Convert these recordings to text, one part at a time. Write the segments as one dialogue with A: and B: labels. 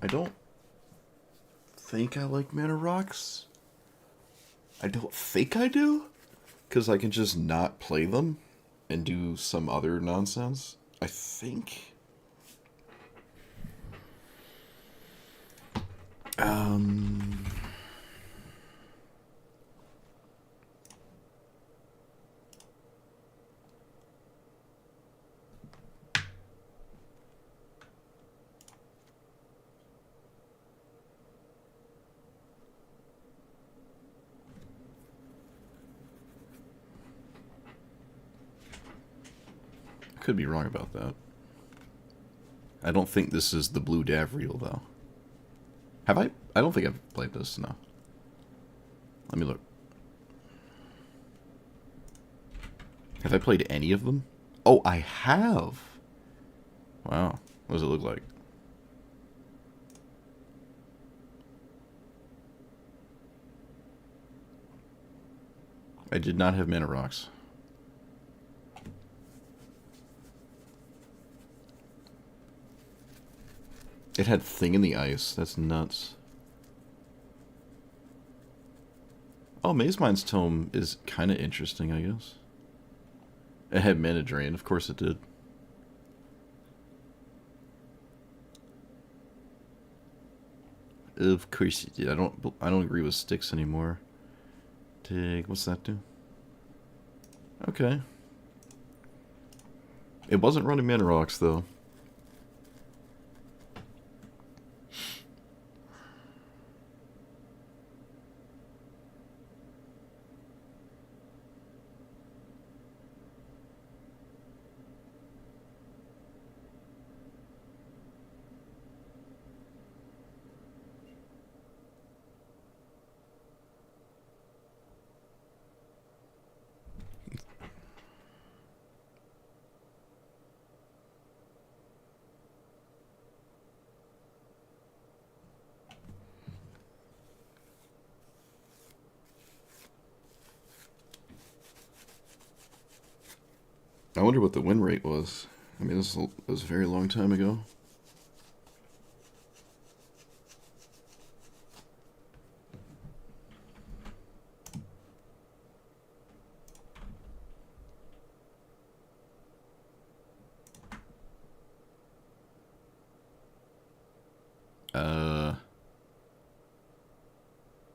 A: I don't think I like mana rocks. I don't think I do. Because I can just not play them and do some other nonsense. I think. I could be wrong about that. I don't think this is the Blue Davriel, though. Have I? I don't think I've played this, no. Let me look. Have I played any of them? Oh, I have! Wow. What does it look like? I did not have mana rocks. It had Thing in the Ice. That's nuts. Oh, Mazemind's Tome is kind of interesting, I guess. It had Mana Drain. Of course it did. Of course it did. I don't agree with Styx anymore. What's that do? Okay. It wasn't running Mana Rocks, though. I wonder what the win rate was. I mean, this was a very long time ago.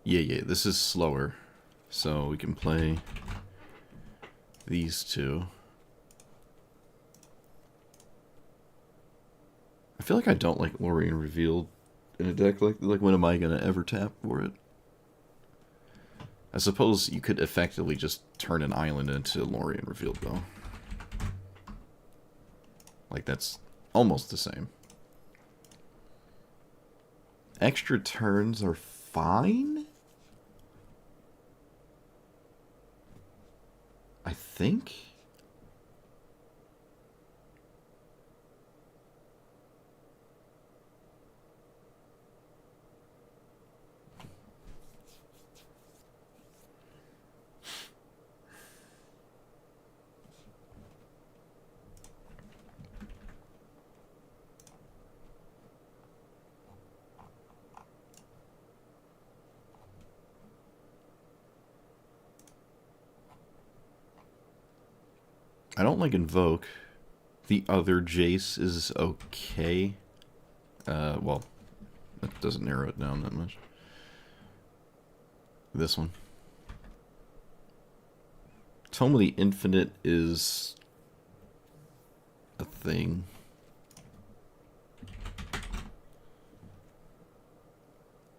A: Yeah, this is slower. So we can play these two. I feel like I don't like Lorien Revealed in a deck. Like when am I gonna ever tap for it? I suppose you could effectively just turn an island into Lorien Revealed, though. Like, that's almost the same. Extra turns are fine? I think? I don't like Invoke. The other Jace is okay. Well, that doesn't narrow it down that much. This one. Tome of the Infinite is a thing.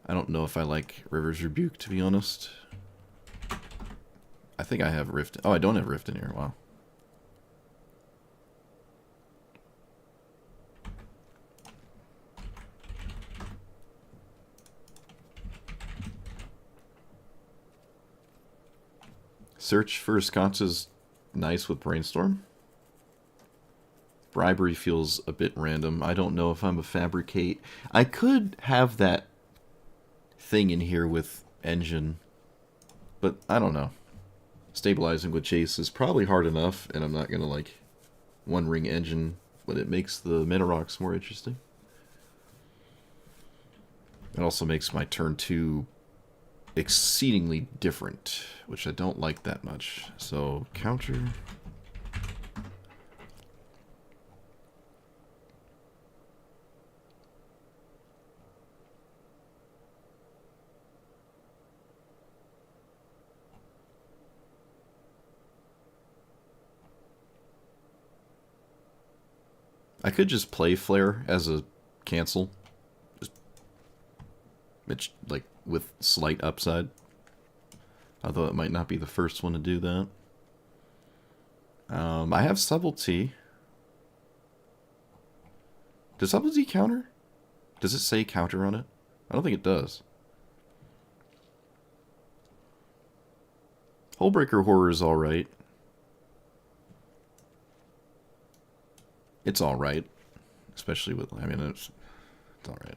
A: I don't know if I like River's Rebuke, to be honest. I think I have Rift. Oh, I don't have Rift in here. Wow. Search for Sconce is nice with Brainstorm. Bribery feels a bit random. I don't know if I'm a Fabricate. I could have that thing in here with Engine, but I don't know. Stabilizing with Chase is probably hard enough, and I'm not going to like One Ring Engine, but it makes the Mana Rocks more interesting. It also makes my turn 2 exceedingly different, which I don't like that much. So, counter. I could just play Flare as a cancel. It's like with slight upside. Although it might not be the first one to do that. I have Subtlety. Does Subtlety counter? Does it say counter on it? I don't think it does. Hullbreaker Horror is alright. It's alright. Especially with, I mean, it's alright.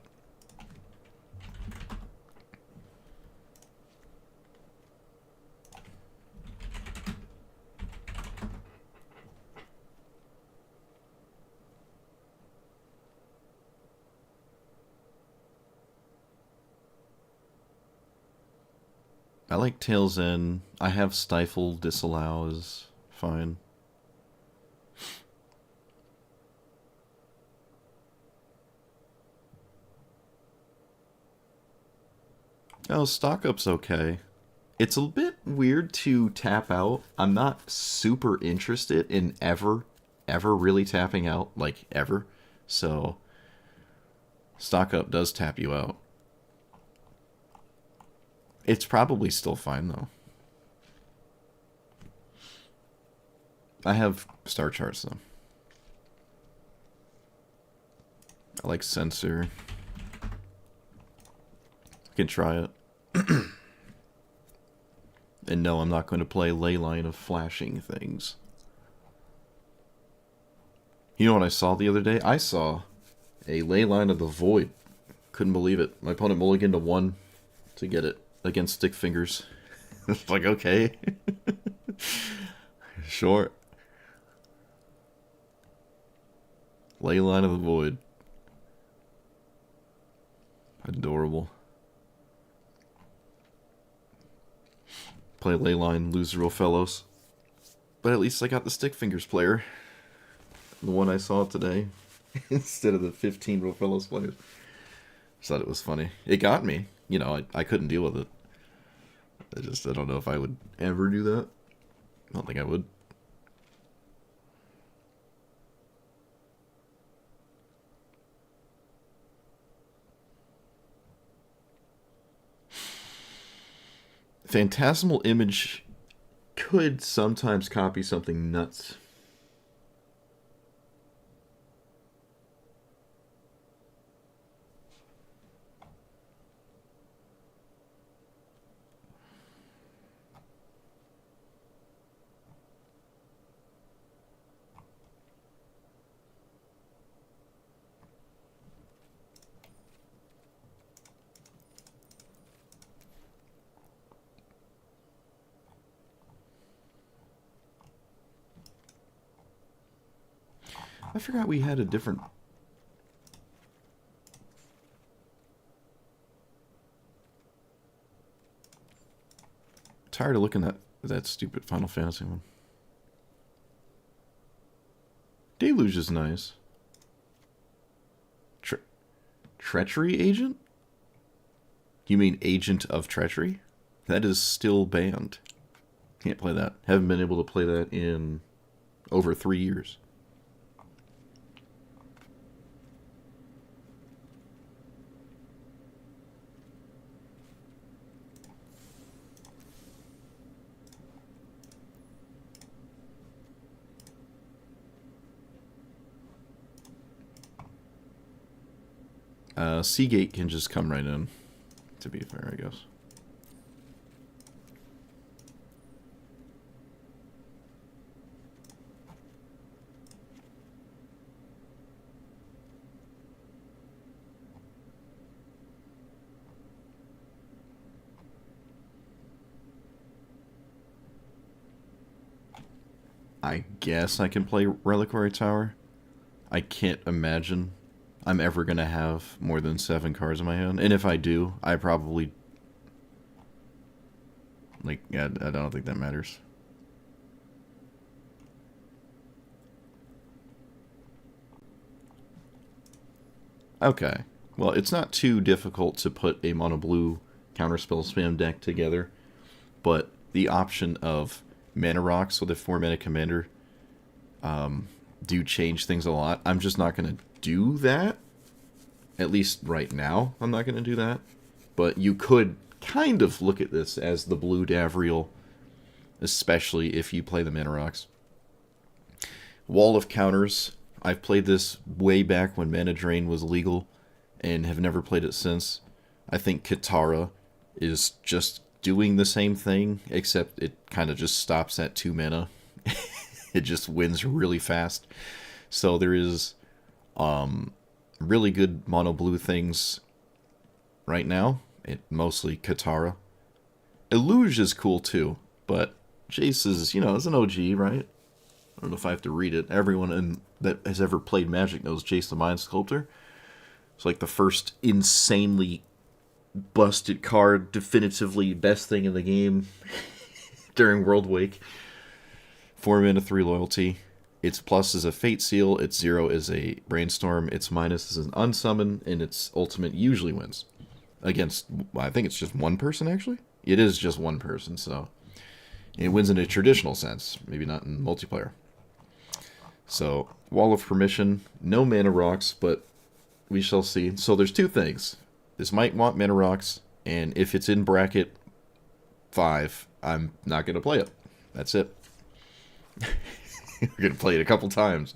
A: I like Tail's End. I have Stifle, Disallow is fine. Oh, Stock Up's okay. It's a bit weird to tap out. I'm not super interested in ever really tapping out, like ever. So, Stock Up does tap you out. It's probably still fine, though. I have star charts, though. I like Censor. I can try it. And no, I'm not going to play Leyline of Flashing Things. You know what I saw the other day? I saw a Leyline of the Void. Couldn't believe it. My opponent mulliganed to 1 to get it against Stick Fingers. It's like, okay. Sure. Leyline of the Void. Adorable. Play Leyline, lose Real Fellows. But at least I got the Stick Fingers player. The one I saw today. Instead of the 15 Real Fellows players. Just thought it was funny. It got me. You know, I couldn't deal with it. I don't know if I would ever do that. I don't think I would. Phantasmal Image could sometimes copy something nuts. I forgot we had a different... Tired of looking at that stupid Final Fantasy one. Deluge is nice. Treachery Agent? You mean Agent of Treachery? That is still banned. Can't play that. Haven't been able to play that in over 3 years. Seagate can just come right in, to be fair, I guess. I guess I can play Reliquary Tower. I can't imagine I'm ever going to have more than 7 cards in my hand. And if I do, I probably... Like, yeah, I don't think that matters. Okay. Well, it's not too difficult to put a mono blue counterspell spam deck together, but the option of mana rocks with a 4-mana commander do change things a lot. I'm just not going to do that. At least right now, I'm not going to do that. But you could kind of look at this as the blue Davriel, especially if you play the mana rocks. Wall of Counters. I've played this way back when Mana Drain was legal and have never played it since. I think Katara is just doing the same thing, except it kind of just stops at 2 mana. It just wins really fast. So there is really good mono blue things right now. Mostly Katara. Illuge is cool too, but Jace is, is an OG, right? I don't know if I have to read it. Everyone that has ever played Magic knows Jace the Mind Sculptor. It's like the first insanely busted card, definitively best thing in the game during World Wake. 4 mana, 3 loyalty. Its plus is a Fate Seal, its 0 is a Brainstorm, its minus is an Unsummon, and its ultimate usually wins. Against, I think it's just one person, actually? It is just one person, so... It wins in a traditional sense, maybe not in multiplayer. So, Wall of Permission, no mana rocks, but we shall see. So there's 2 things. This might want mana rocks, and if it's in bracket 5, I'm not going to play it. That's it. We're going to play it a couple times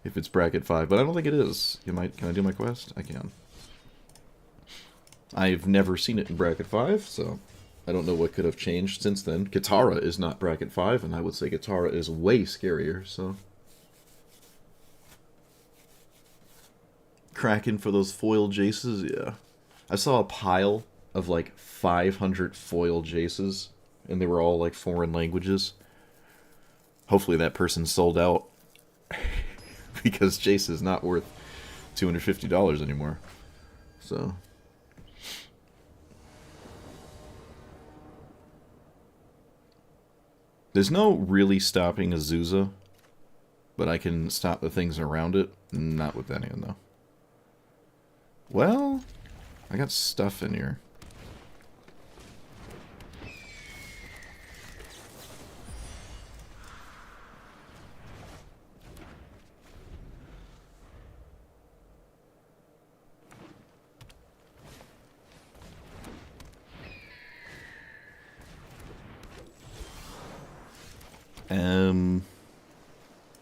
A: if it's bracket 5, but I don't think it is. Can I do my quest? I can. I've never seen it in bracket 5, so I don't know what could have changed since then. Katara is not bracket 5, and I would say Katara is way scarier, so... Cracking for those foil Jaces, yeah. I saw a pile of like 500 foil Jaces, and they were all like foreign languages. Hopefully that person sold out, because Jace is not worth $250 anymore. So... There's no really stopping Azusa, but I can stop the things around it. Not with that hand, though. Well, I got stuff in here.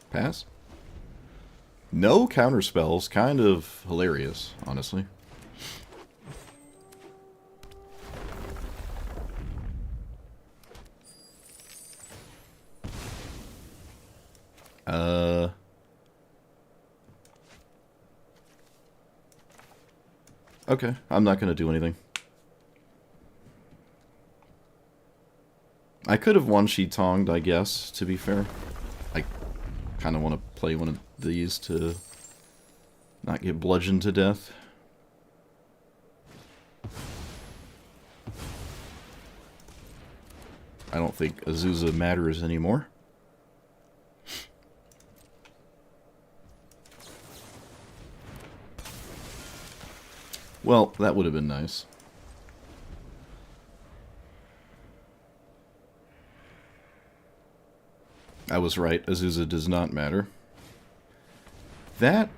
A: Pass? No counter spells. Kind of hilarious, honestly. Okay, I'm not going to do anything. I could have Wan Shi Tonged, I guess, to be fair. I kind of want to play one of these to not get bludgeoned to death. I don't think Azusa matters anymore. Well, that would have been nice. I was right, Azusa does not matter. That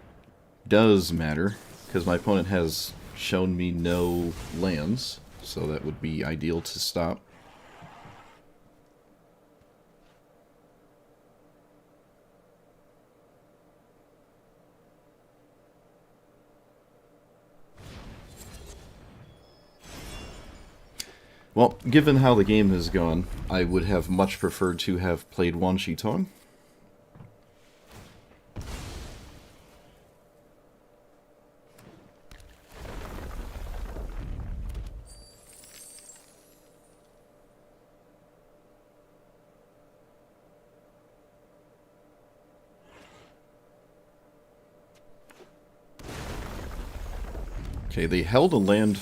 A: does matter, because my opponent has shown me no lands, so that would be ideal to stop. Well, given how the game has gone, I would have much preferred to have played Wan Shi Tong. Okay, they held a land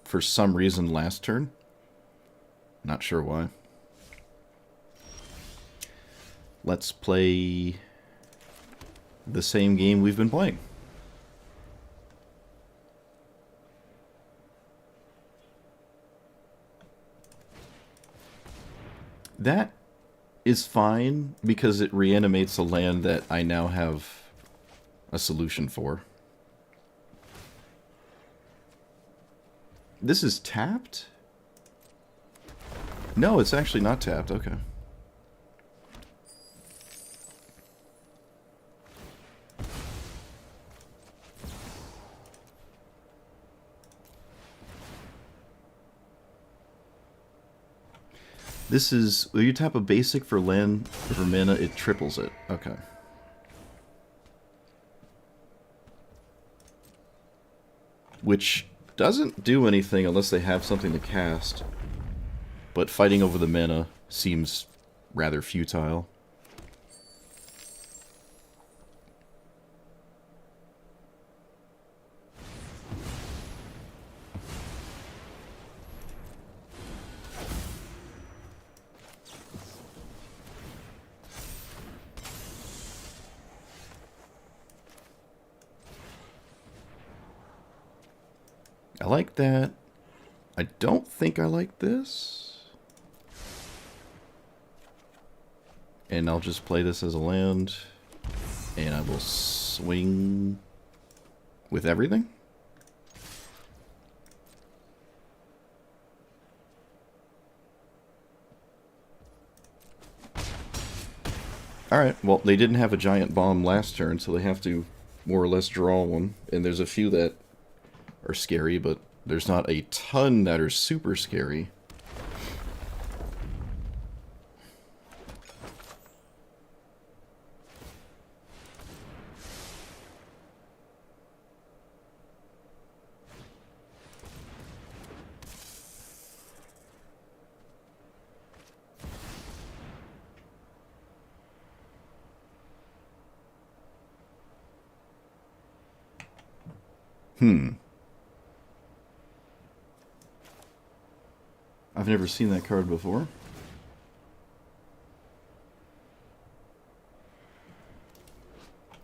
A: for some reason last turn. Not sure why. Let's play the same game we've been playing. That is fine because it reanimates a land that I now have a solution for. This is tapped? No, it's actually not tapped. Okay. This is, when you tap a basic for land, for mana, it triples it. Okay. Which doesn't do anything unless they have something to cast. But fighting over the mana seems rather futile. I like that. I don't think I like this. And I'll just play this as a land. And I will swing with everything. Alright, well, they didn't have a giant bomb last turn, so they have to more or less draw one. And there's a few that are scary, but there's not a ton that are super scary. I've never seen that card before.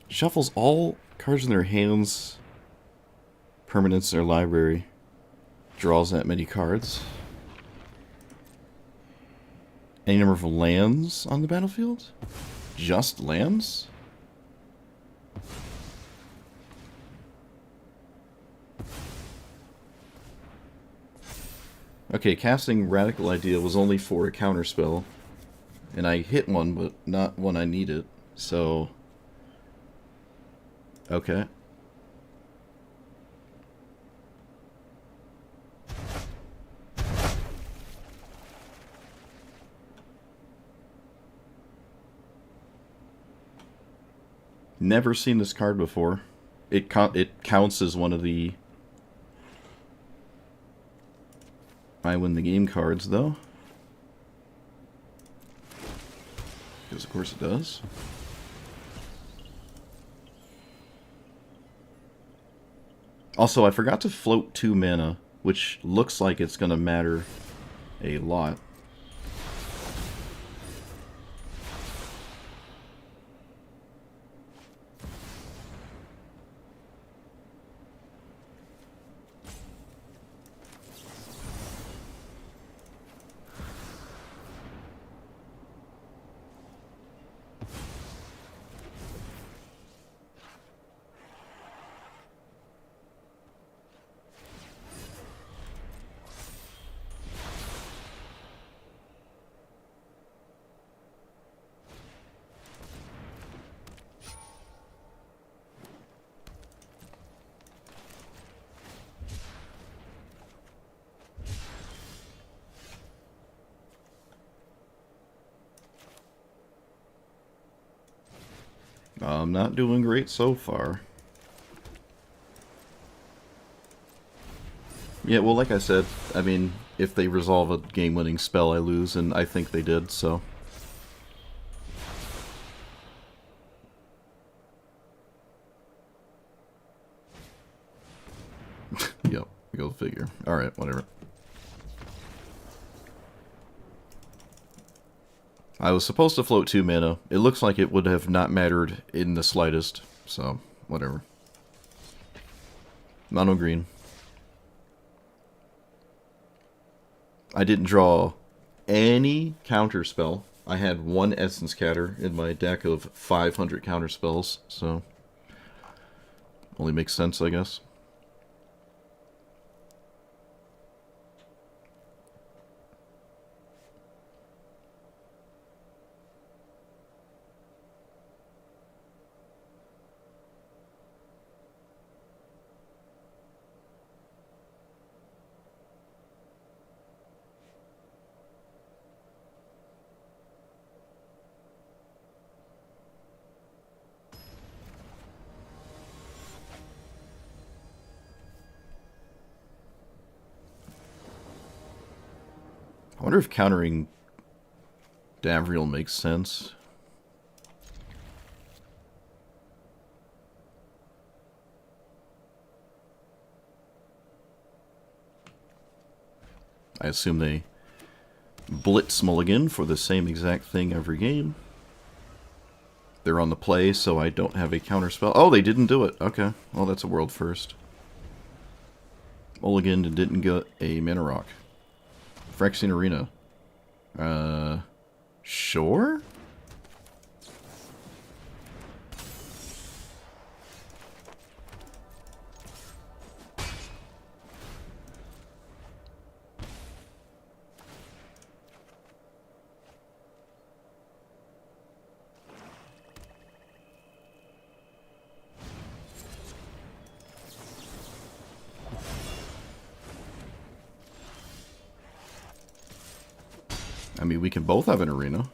A: Shuffles all cards in their hands, permanents in their library, draws that many cards. Any number of lands on the battlefield? Just lands? Okay, casting Radical Idea was only for a counterspell. And I hit one, but not one I needed. So... okay. Never seen this card before. It counts as one of the I win the game cards, though. Because of course it does. Also, I forgot to float 2 mana, which looks like it's going to matter a lot. I'm not doing great so far. Yeah, well, like I said, I mean, if they resolve a game-winning spell, I lose, and I think they did, so... Go figure. Alright, whatever. I was supposed to float 2 mana. It looks like it would have not mattered in the slightest, so whatever. Mono green. I didn't draw any counter spell. I had 1 Essence Scatter in my deck of 500 counter spells, so only makes sense, I guess. I wonder if countering Davriel makes sense. I assume they blitz mulligan for the same exact thing every game. They're on the play, so I don't have a counterspell. Oh, they didn't do it. Okay. Well, that's a world first. Mulligan and didn't get a mana rock. Phyrexian Arena. Sure? I mean, we can both have an arena.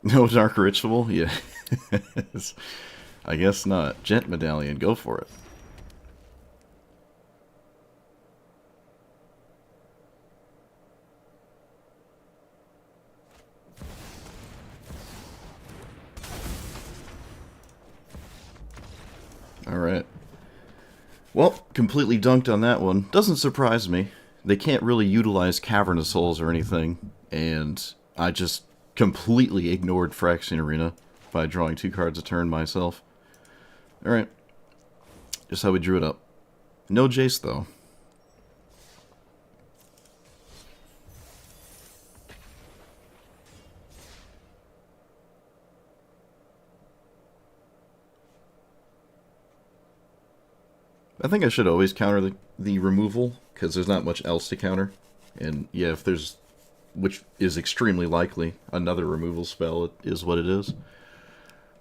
A: No Dark Ritual? Yeah. I guess not. Gent Medallion, go for it. Alright. Well, completely dunked on that one. Doesn't surprise me. They can't really utilize Cavern of Souls or anything, and I just completely ignored Phyrexian Arena by drawing 2 cards a turn myself. Alright. Just how we drew it up. No Jace, though. I think I should always counter the removal, because there's not much else to counter. And yeah, if there's, which is extremely likely, another removal spell, it is what it is.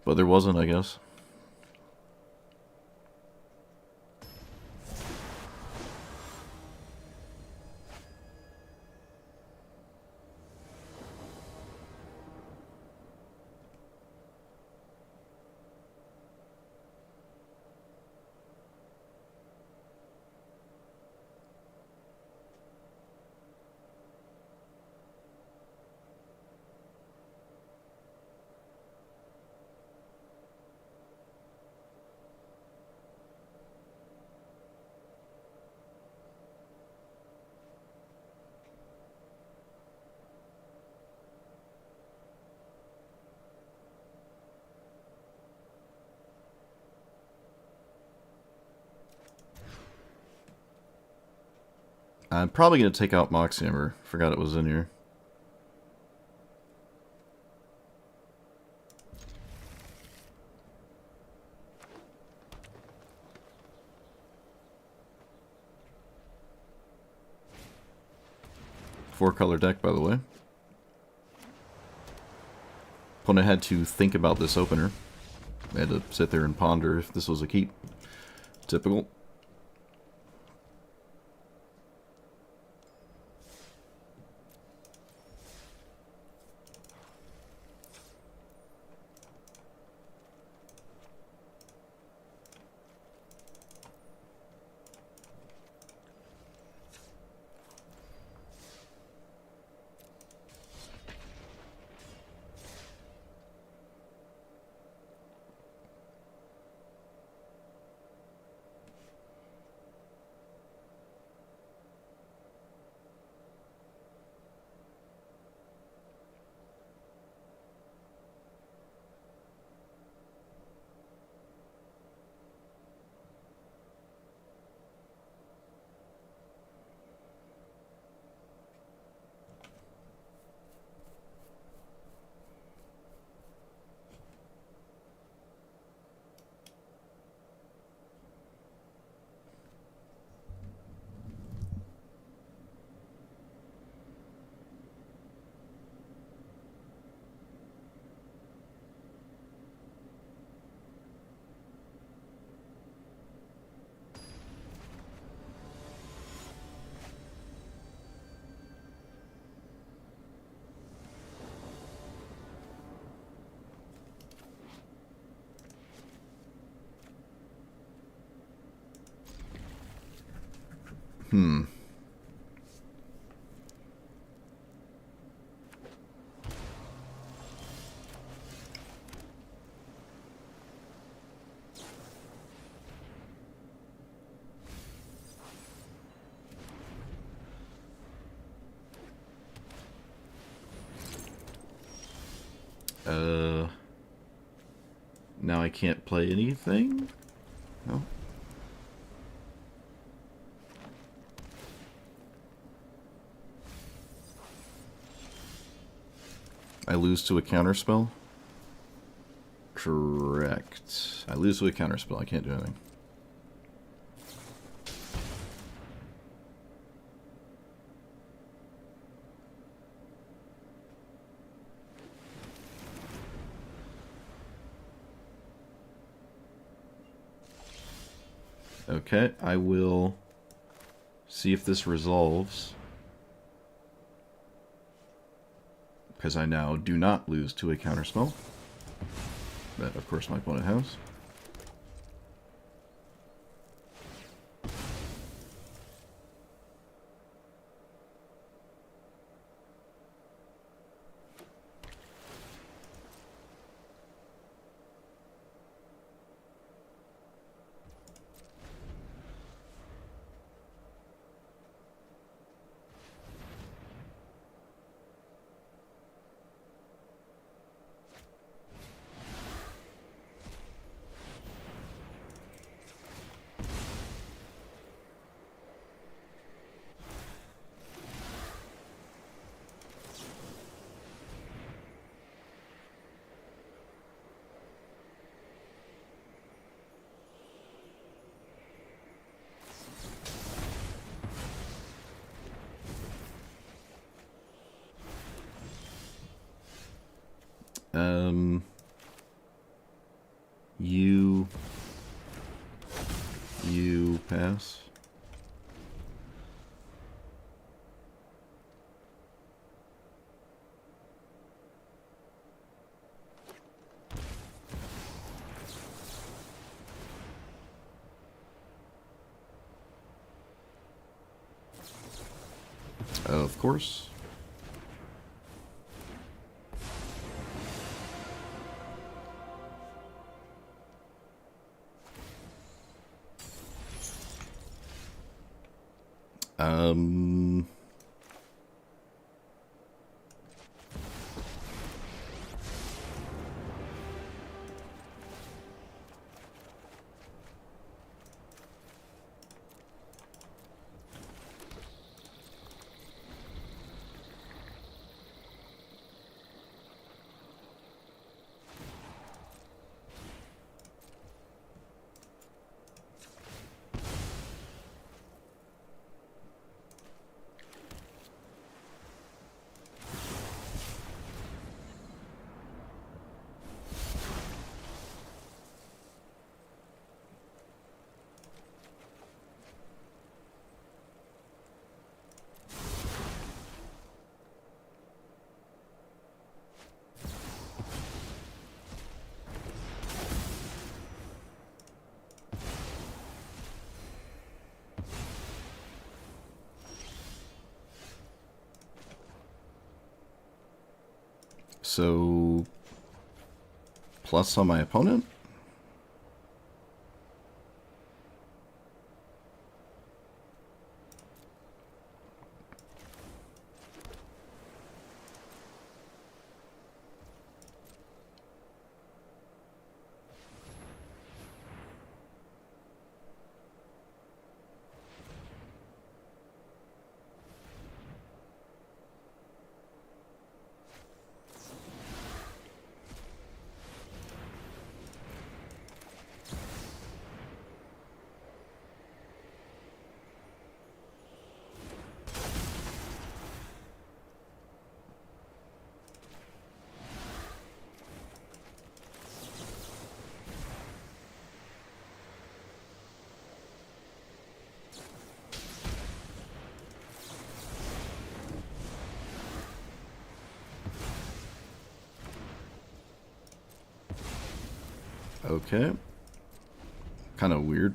A: But there wasn't, I guess. I'm probably going to take out Moxhammer. Forgot it was in here. Four-color deck, by the way. Opponent had to think about this opener. They had to sit there and ponder if this was a keep. Typical. Hmm. Now I can't play anything? No. I lose to a counterspell? Correct. I lose to a counterspell. I can't do anything. Okay, I will see if this resolves. Because I now do not lose to a counterspell. That, of course, my opponent has. You pass. Of course. So, plus on my opponent? Okay. Kind of weird.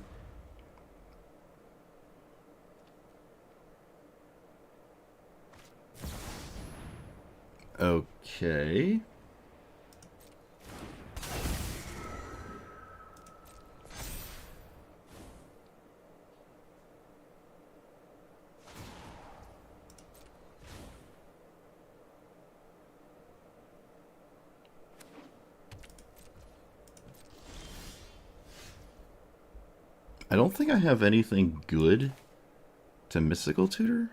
A: Okay. I don't think I have anything good to Mystical Tutor.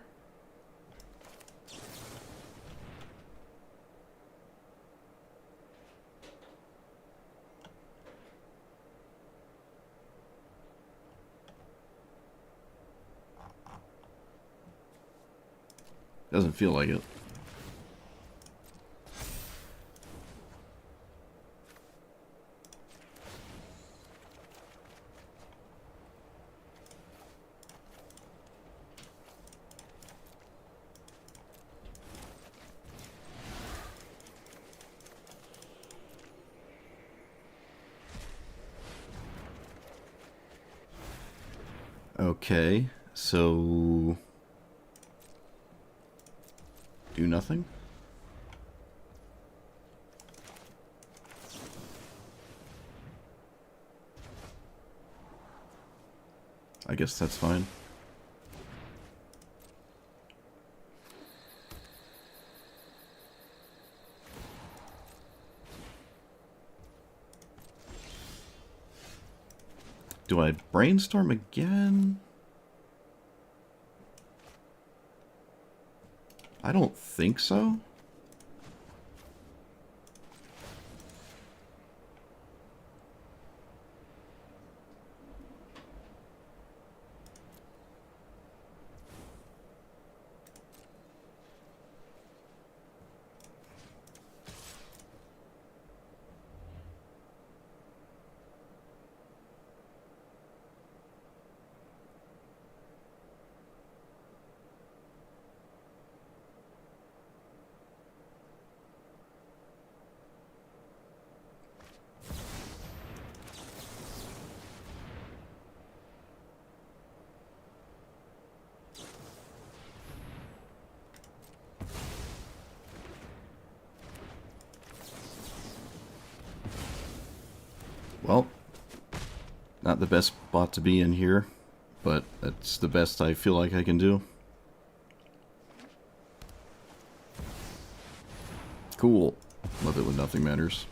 A: Doesn't feel like it. Okay, so do nothing? I guess that's fine. Do I brainstorm again? I don't think so. Well, not the best spot to be in here, but that's the best I feel like I can do. Cool. Love it when nothing matters.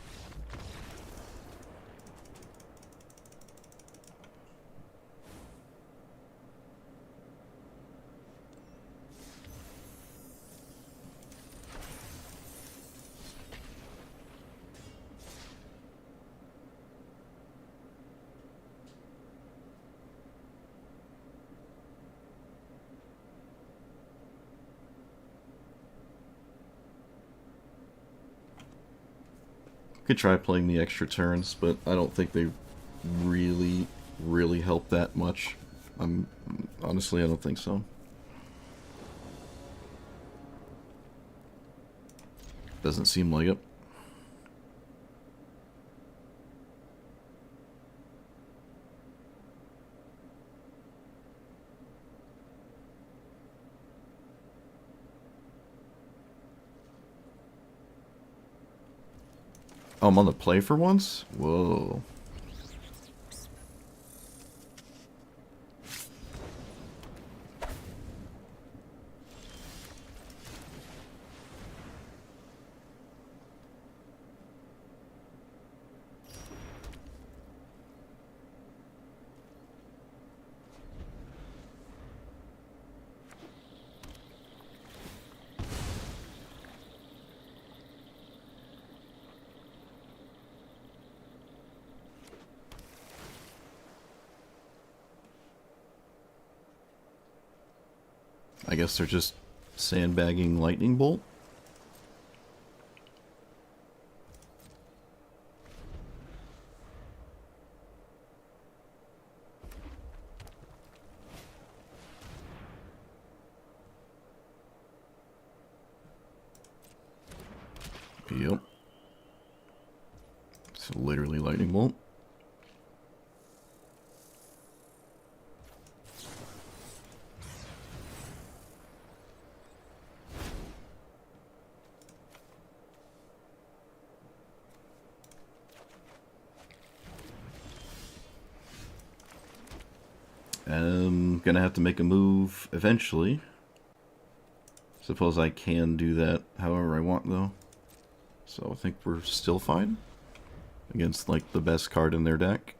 A: Could try playing the extra turns, but I don't think they really help that much. Honestly, I don't think so. Doesn't seem like it. Oh, I'm on the play for once? Whoa. I guess they're just sandbagging Lightning Bolt. Yep. It's literally Lightning Bolt. I'm gonna have to make a move eventually. Suppose I can do that however I want, though. So I think we're still fine against, like, the best card in their deck.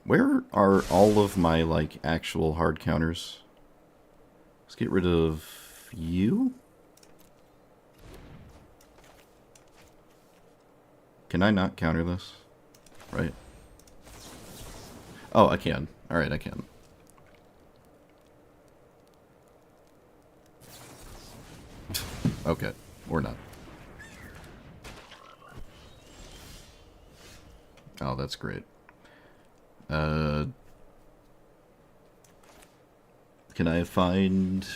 A: Where are all of my, like, actual hard counters? Let's get rid of you. Can I not counter this? Right. Oh, I can. Alright, I can. Okay, or not. Oh, that's great. Can I find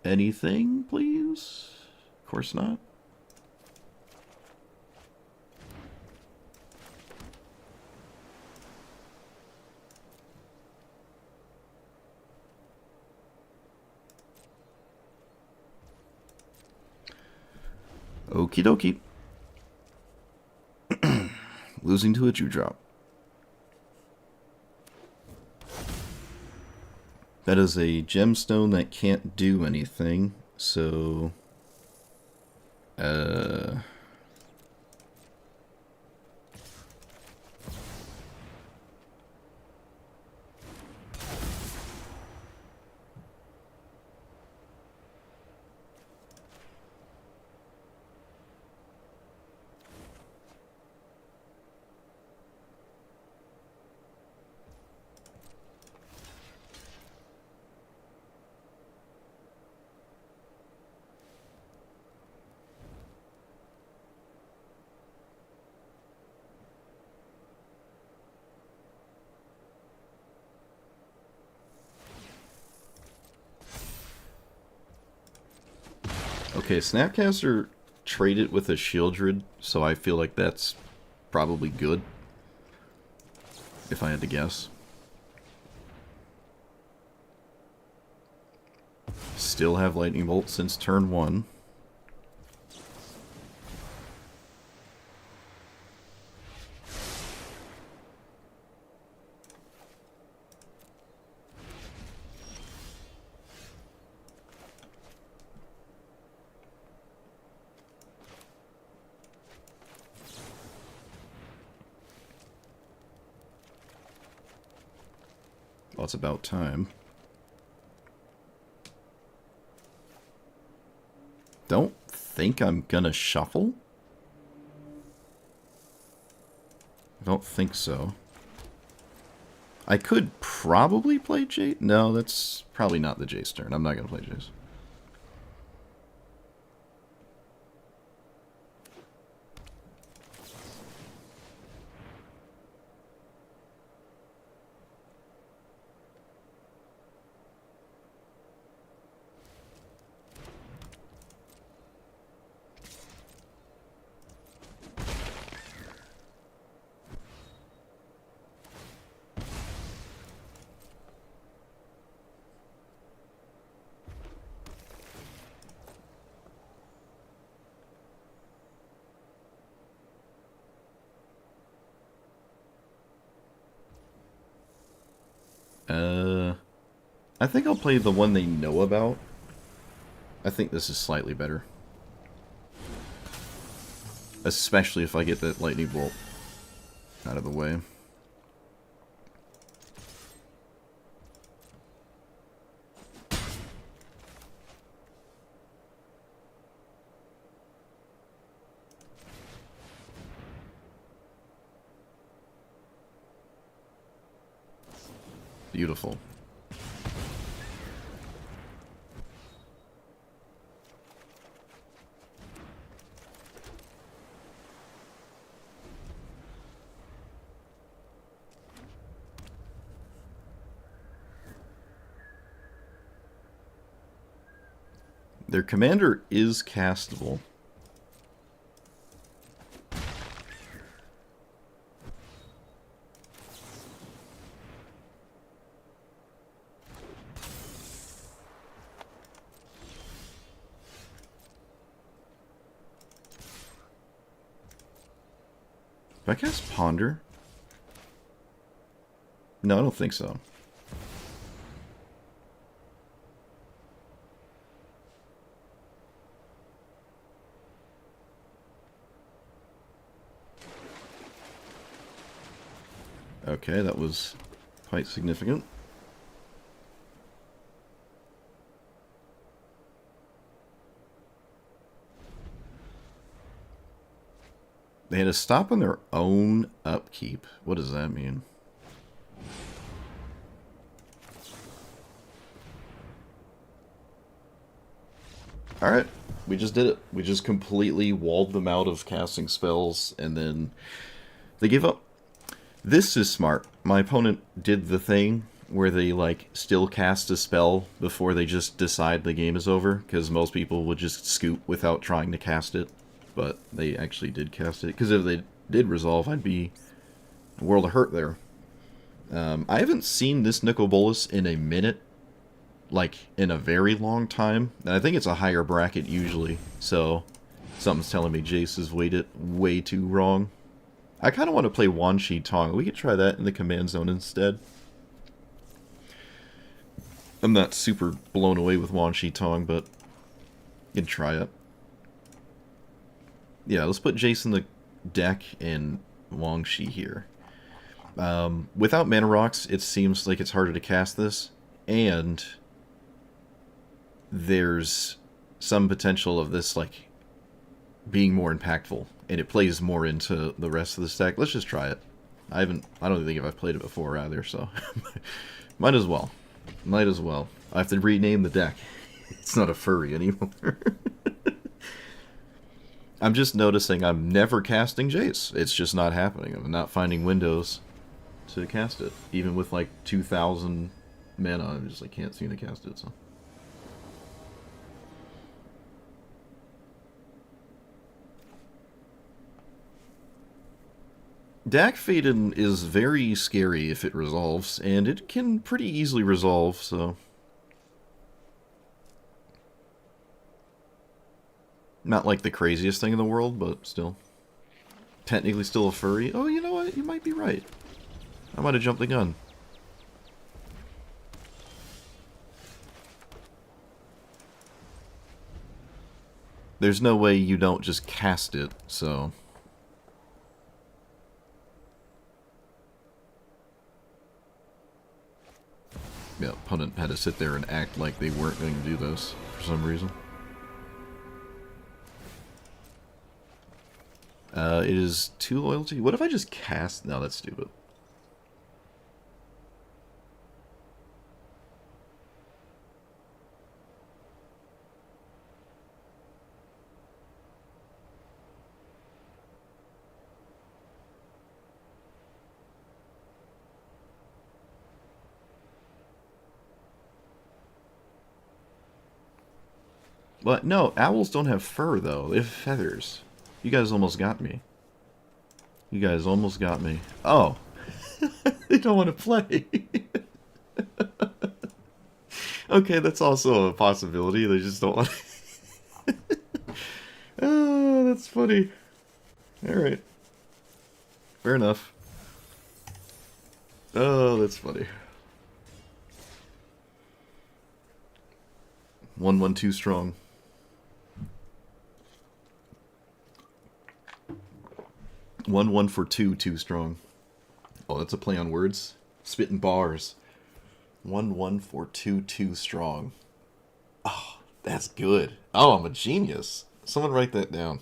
A: anything, please? Of course not. Okie dokie. Losing to a Dewdrop. That is a gemstone that can't do anything, so... Okay, Snapcaster traded with a Shieldred, so I feel like that's probably good, if I had to guess. Still have Lightning Bolt since turn 1. Well, it's about time. Don't think I'm gonna shuffle. I don't think so. I could probably play Jace. No, that's probably not the Jace turn. I'm not gonna play Jace. I think I'll play the one they know about. I think this is slightly better. Especially if I get that Lightning Bolt out of the way. Beautiful. Their commander is castable. If I cast Ponder? No, I don't think so. Okay, that was quite significant. They had to stop on their own upkeep. What does that mean? Alright, we just did it. We just completely walled them out of casting spells, and then they gave up. This is smart. My opponent did the thing where they, like, still cast a spell before they just decide the game is over, because most people would just scoop without trying to cast it. But they actually did cast it, because if they did resolve, I'd be a world of hurt there. I haven't seen this Nicol Bolas in a minute, like, in a very long time, and I think it's a higher bracket usually, so something's telling me Jace has weighted way too wrong. I kind of want to play Wan Shi Tong. We could try that in the command zone instead. I'm not super blown away with Wan Shi Tong, but you can try it. Yeah, let's put Jace in the deck and Wan Shi here. Without mana rocks, it seems like it's harder to cast this, and there's some potential of this, like, being more impactful, and it plays more into the rest of the stack. Let's just try it. I don't think I've played it before either, so might as well. Might as well. I have to rename the deck. It's not a furry anymore. I'm just noticing I'm never casting Jace. It's just not happening. I'm not finding windows to cast it. Even with like 2,000 mana, I just like can't seem to cast it, so. Dak Faden is very scary if it resolves, and it can pretty easily resolve, so. Not like the craziest thing in the world, but still. Technically still a furry. Oh, you know what? You might be right. I might have jumped the gun. There's no way you don't just cast it, so. Yeah, opponent had to sit there and act like they weren't going to do this for some reason. It is 2 loyalty. What if I just cast? No, that's stupid. But no, owls don't have fur though. They have feathers. You guys almost got me. You guys almost got me. Oh. They don't want to play. Okay, that's also a possibility. They just don't want to. Oh, that's funny. Alright. Fair enough. Oh, that's funny. 1-1-2 strong. 1-1 for 2, too strong. Oh, that's a play on words. Spitting bars. 1-1 for 2, too strong. Oh, that's good. Oh, I'm a genius. Someone write that down.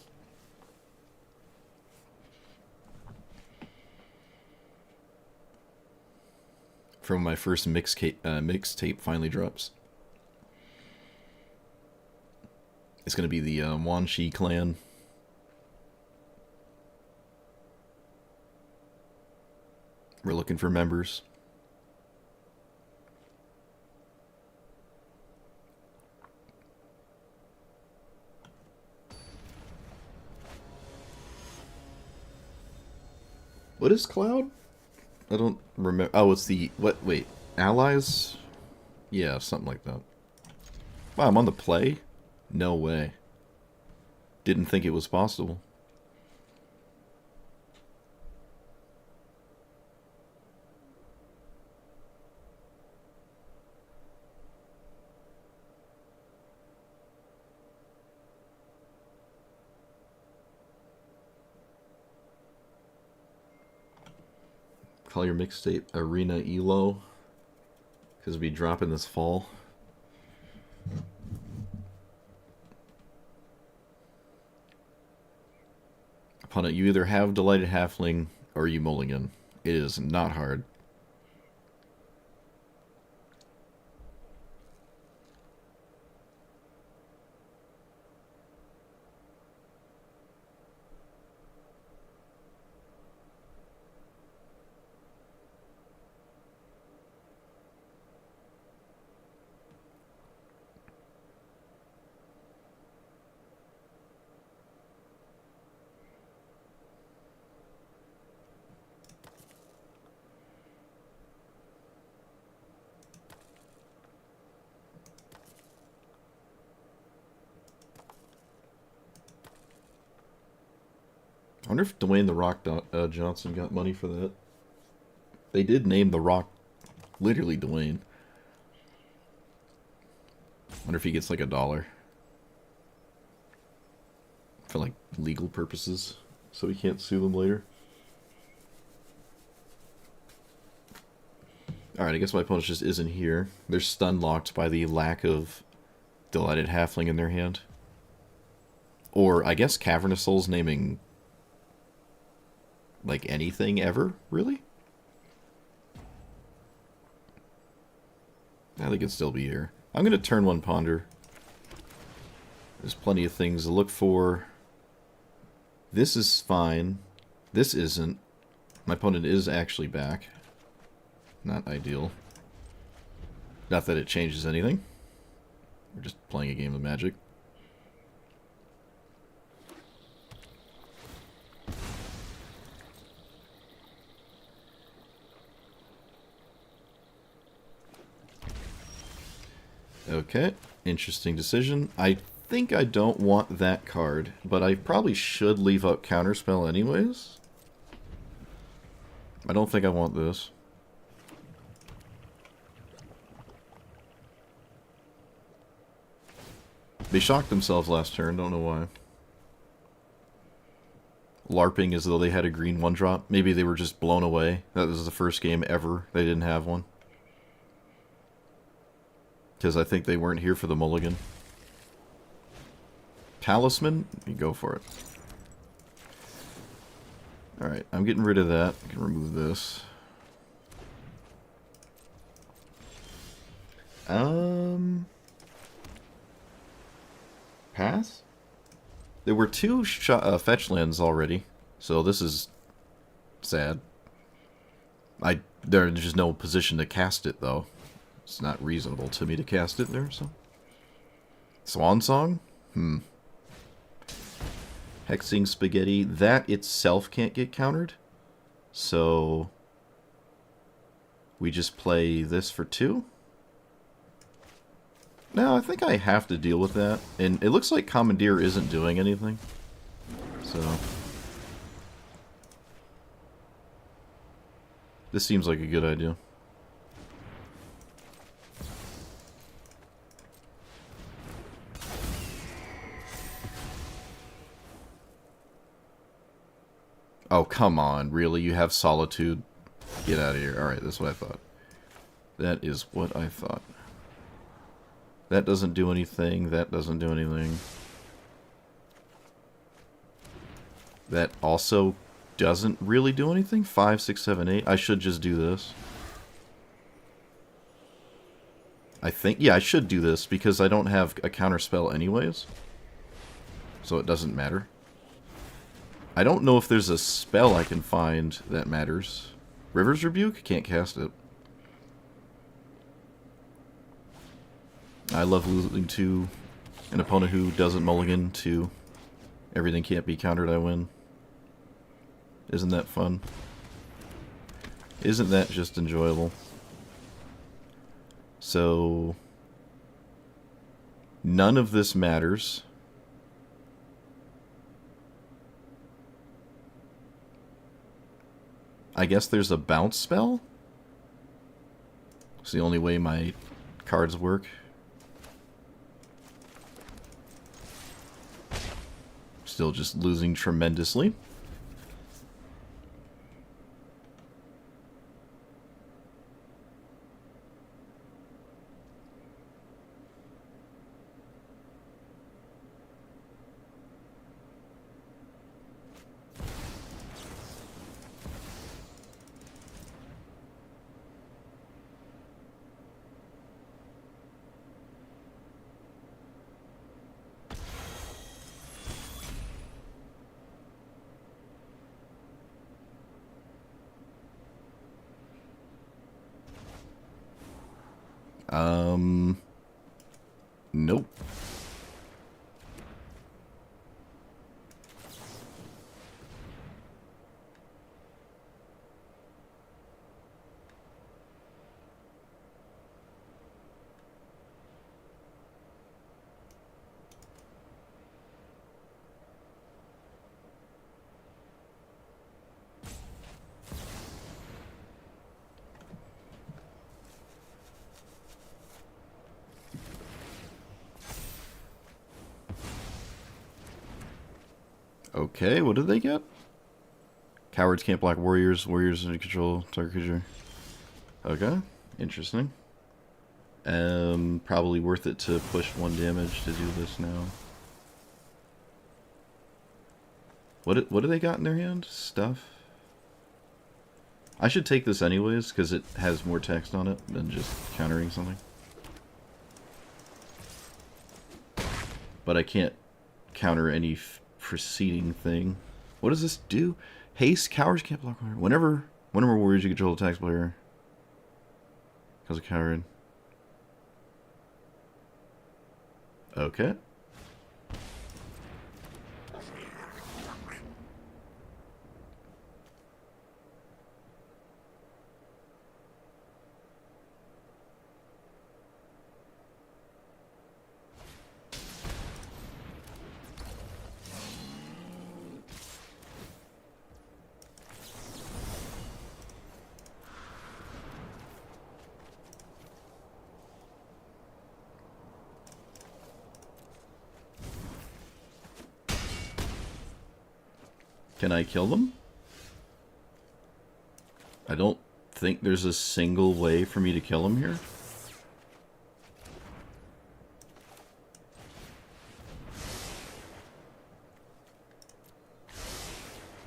A: From my first mixtape finally drops. It's going to be the Wan Shi clan. We're looking for members. What is Cloud? I don't remember. Oh, it's the... What? Wait. Allies? Yeah, something like that. Wow, I'm on the play? No way. Didn't think it was possible. Call your mixtape Arena Elo. Because it'll be dropping this fall. Opponent, you either have Delighted Halfling or you mulligan. It is not hard. I wonder if Dwayne The Rock Johnson got money for that. They did name The Rock literally Dwayne. I wonder if he gets like $1. For like legal purposes. So he can't sue them later. Alright, I guess my opponent just isn't here. They're stun locked by the lack of Delighted Halfling in their hand. Or, I guess Cavernous Soul's naming... like anything ever, really? I think it'd still be here. I'm going to turn one Ponder. There's plenty of things to look for. This is fine. This isn't. My opponent is actually back. Not ideal. Not that it changes anything. We're just playing a game of Magic. Okay, interesting decision. I think I don't want that card, but I probably should leave up Counterspell anyways. I don't think I want this. They shocked themselves last turn, don't know why. LARPing as though they had a green 1-drop. Maybe they were just blown away. That was the first game ever they didn't have one. Because I think they weren't here for the mulligan. Talisman? You go for it. Alright, I'm getting rid of that. I can remove this. Pass? There were 2 fetch lands already, so this is sad. There's just no position to cast it, though. It's not reasonable to me to cast it there, so... Swan Song? Hexing Spaghetti. That itself can't get countered. So... we just play this for 2? No, I think I have to deal with that. And it looks like Commandeer isn't doing anything. So... this seems like a good idea. Oh, come on. Really? You have Solitude? Get out of here. Alright, that's what I thought. That is what I thought. That doesn't do anything. That doesn't do anything. That also doesn't really do anything? 5, 6, 7, 8. I should just do this. I think... yeah, I should do this because I don't have a counterspell anyways. So it doesn't matter. I don't know if there's a spell I can find that matters. River's Rebuke? Can't cast it. I love losing to an opponent who doesn't mulligan to everything can't be countered, I win. Isn't that fun? Isn't that just enjoyable? So, none of this matters. I guess there's a bounce spell? It's the only way my cards work. Still just losing tremendously. Nope. Okay, what did they get? Cowards can't block warriors. Warriors under control target creature. Okay, interesting. Probably worth it to push 1 damage to do this now. What do they got in their hand? Stuff? I should take this anyways, because it has more text on it than just countering something. But I can't counter any preceding thing. What does this do? Haste, cowards can't block player. Whenever warriors you control attacks player. Because of coward. Okay. Can I kill them? I don't think there's a single way for me to kill them here.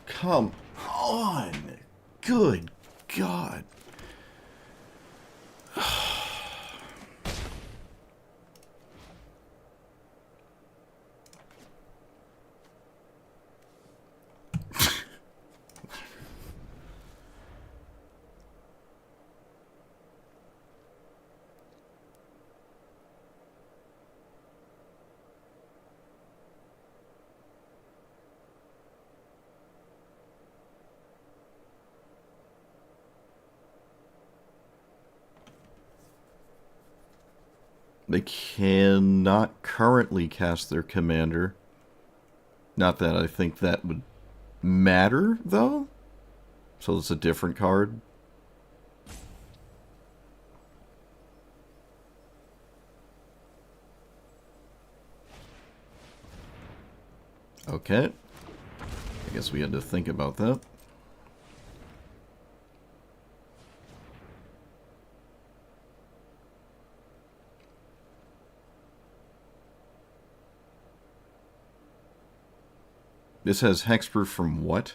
A: Come on! Good God. They cannot currently cast their commander. Not that I think that would matter, though. So it's a different card. Okay. I guess we had to think about that. This has hexproof from what?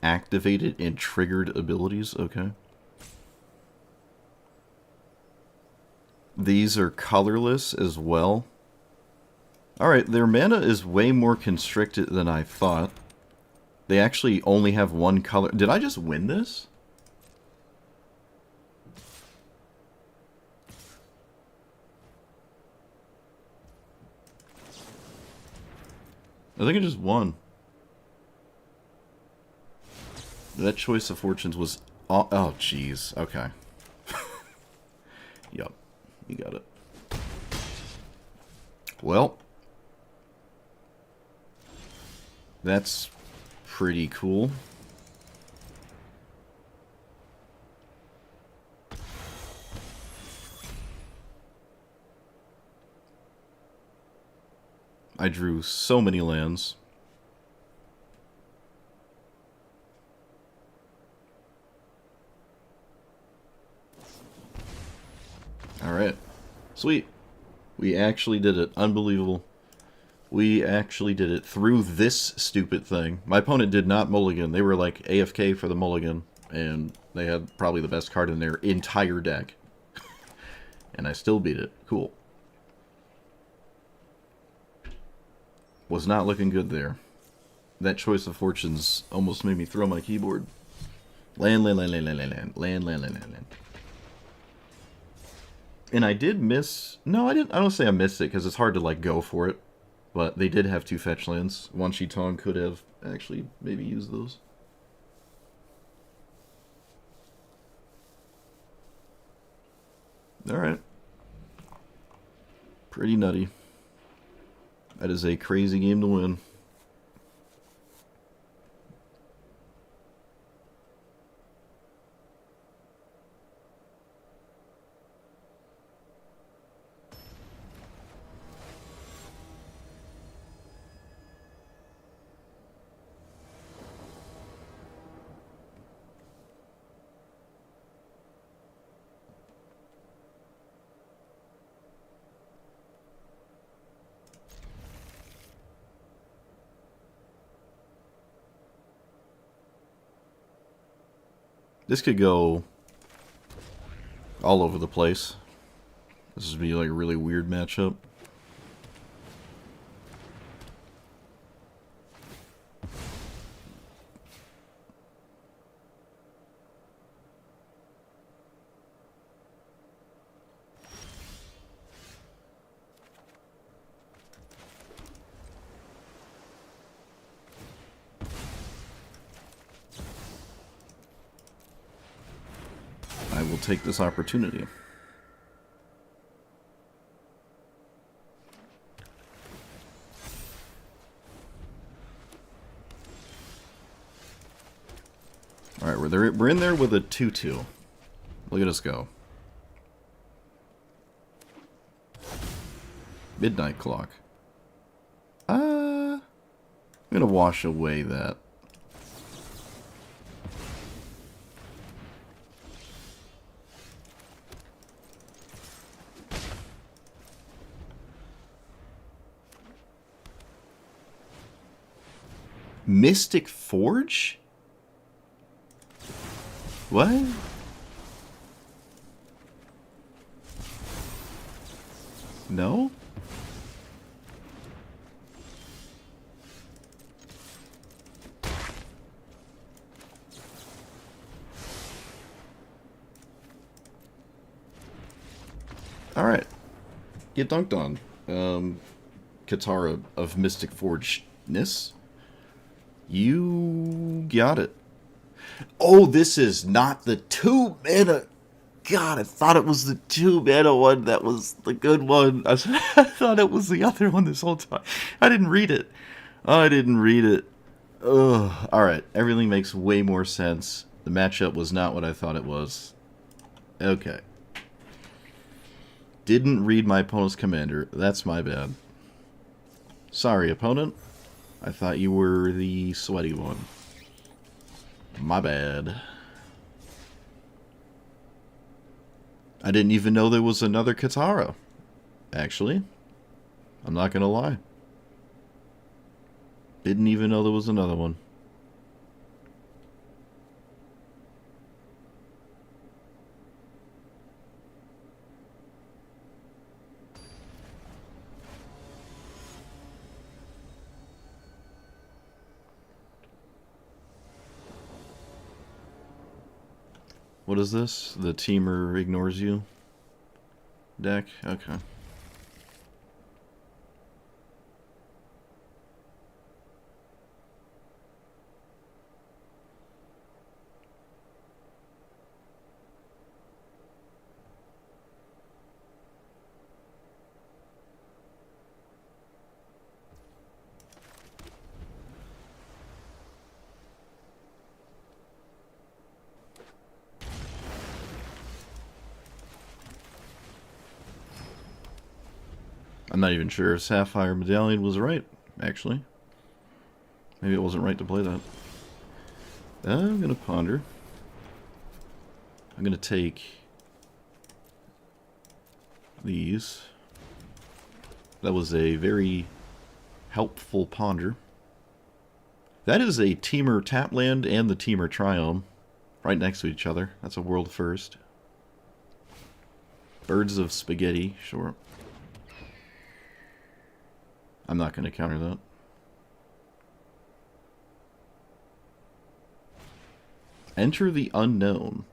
A: Activated and triggered abilities? Okay. These are colorless as well. Alright, their mana is way more constricted than I thought. They actually only have 1 color. Did I just win this? I think I just won. That choice of fortunes was Oh, jeez. Okay. Yep. You got it. Well, that's pretty cool. I drew so many lands. Alright. Sweet. We actually did it. Unbelievable. We actually did it through this stupid thing. My opponent did not mulligan. They were like AFK for the mulligan, and they had probably the best card in their entire deck. And I still beat it. Cool. Was not looking good there. That choice of fortunes almost made me throw my keyboard. Land, land, land, land, land, land, land, land, land, land, land. And I did miss... No, I didn't. I don't say I missed it, because it's hard to, like, go for it. But they did have 2 fetch lands. Wan Shi Tong could have actually maybe used those. Alright. Pretty nutty. That is a crazy game to win. This could go all over the place. This would be like a really weird matchup. I will take this opportunity. Alright, we're in there with a 2-2. Look at us go. Midnight clock. I'm gonna wash away that. Mystic Forge? What? No? Alright. Get dunked on. Katara of Mystic Forge-ness. You got it. Oh, this is not the 2 mana. God, I thought it was the 2 mana one that was the good one. I thought it was the other one this whole time. I didn't read it. I didn't read it. Ugh. Alright, everything makes way more sense. The matchup was not what I thought it was. Okay. Didn't read my opponent's commander. That's my bad. Sorry, opponent. I thought you were the sweaty one. My bad. I didn't even know there was another Katara. Actually. I'm not gonna lie. Didn't even know there was another one. What is this? The teamer ignores you deck? Okay. I'm not even sure if Sapphire Medallion was right, actually. Maybe it wasn't right to play that. I'm going to ponder. I'm going to take these. That was a very helpful ponder. That is a Teamer Tapland and the Teamer Triome right next to each other. That's a world first. Birds of Spaghetti, sure. I'm not going to counter that. Enter the Unknown.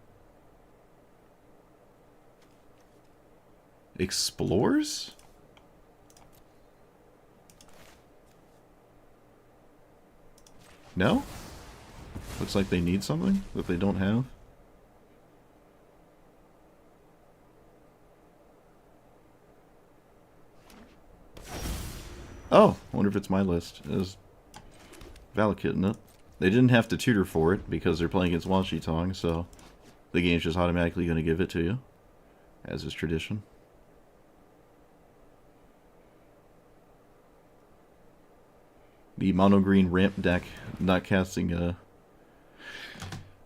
A: Explores? No? Looks like they need something that they don't have. Oh, I wonder if it's my list. It is Valakut, isn't it? They didn't have to tutor for it because they're playing against Wan Shi Tong, so the game's just automatically going to give it to you, as is tradition. The mono green ramp deck not casting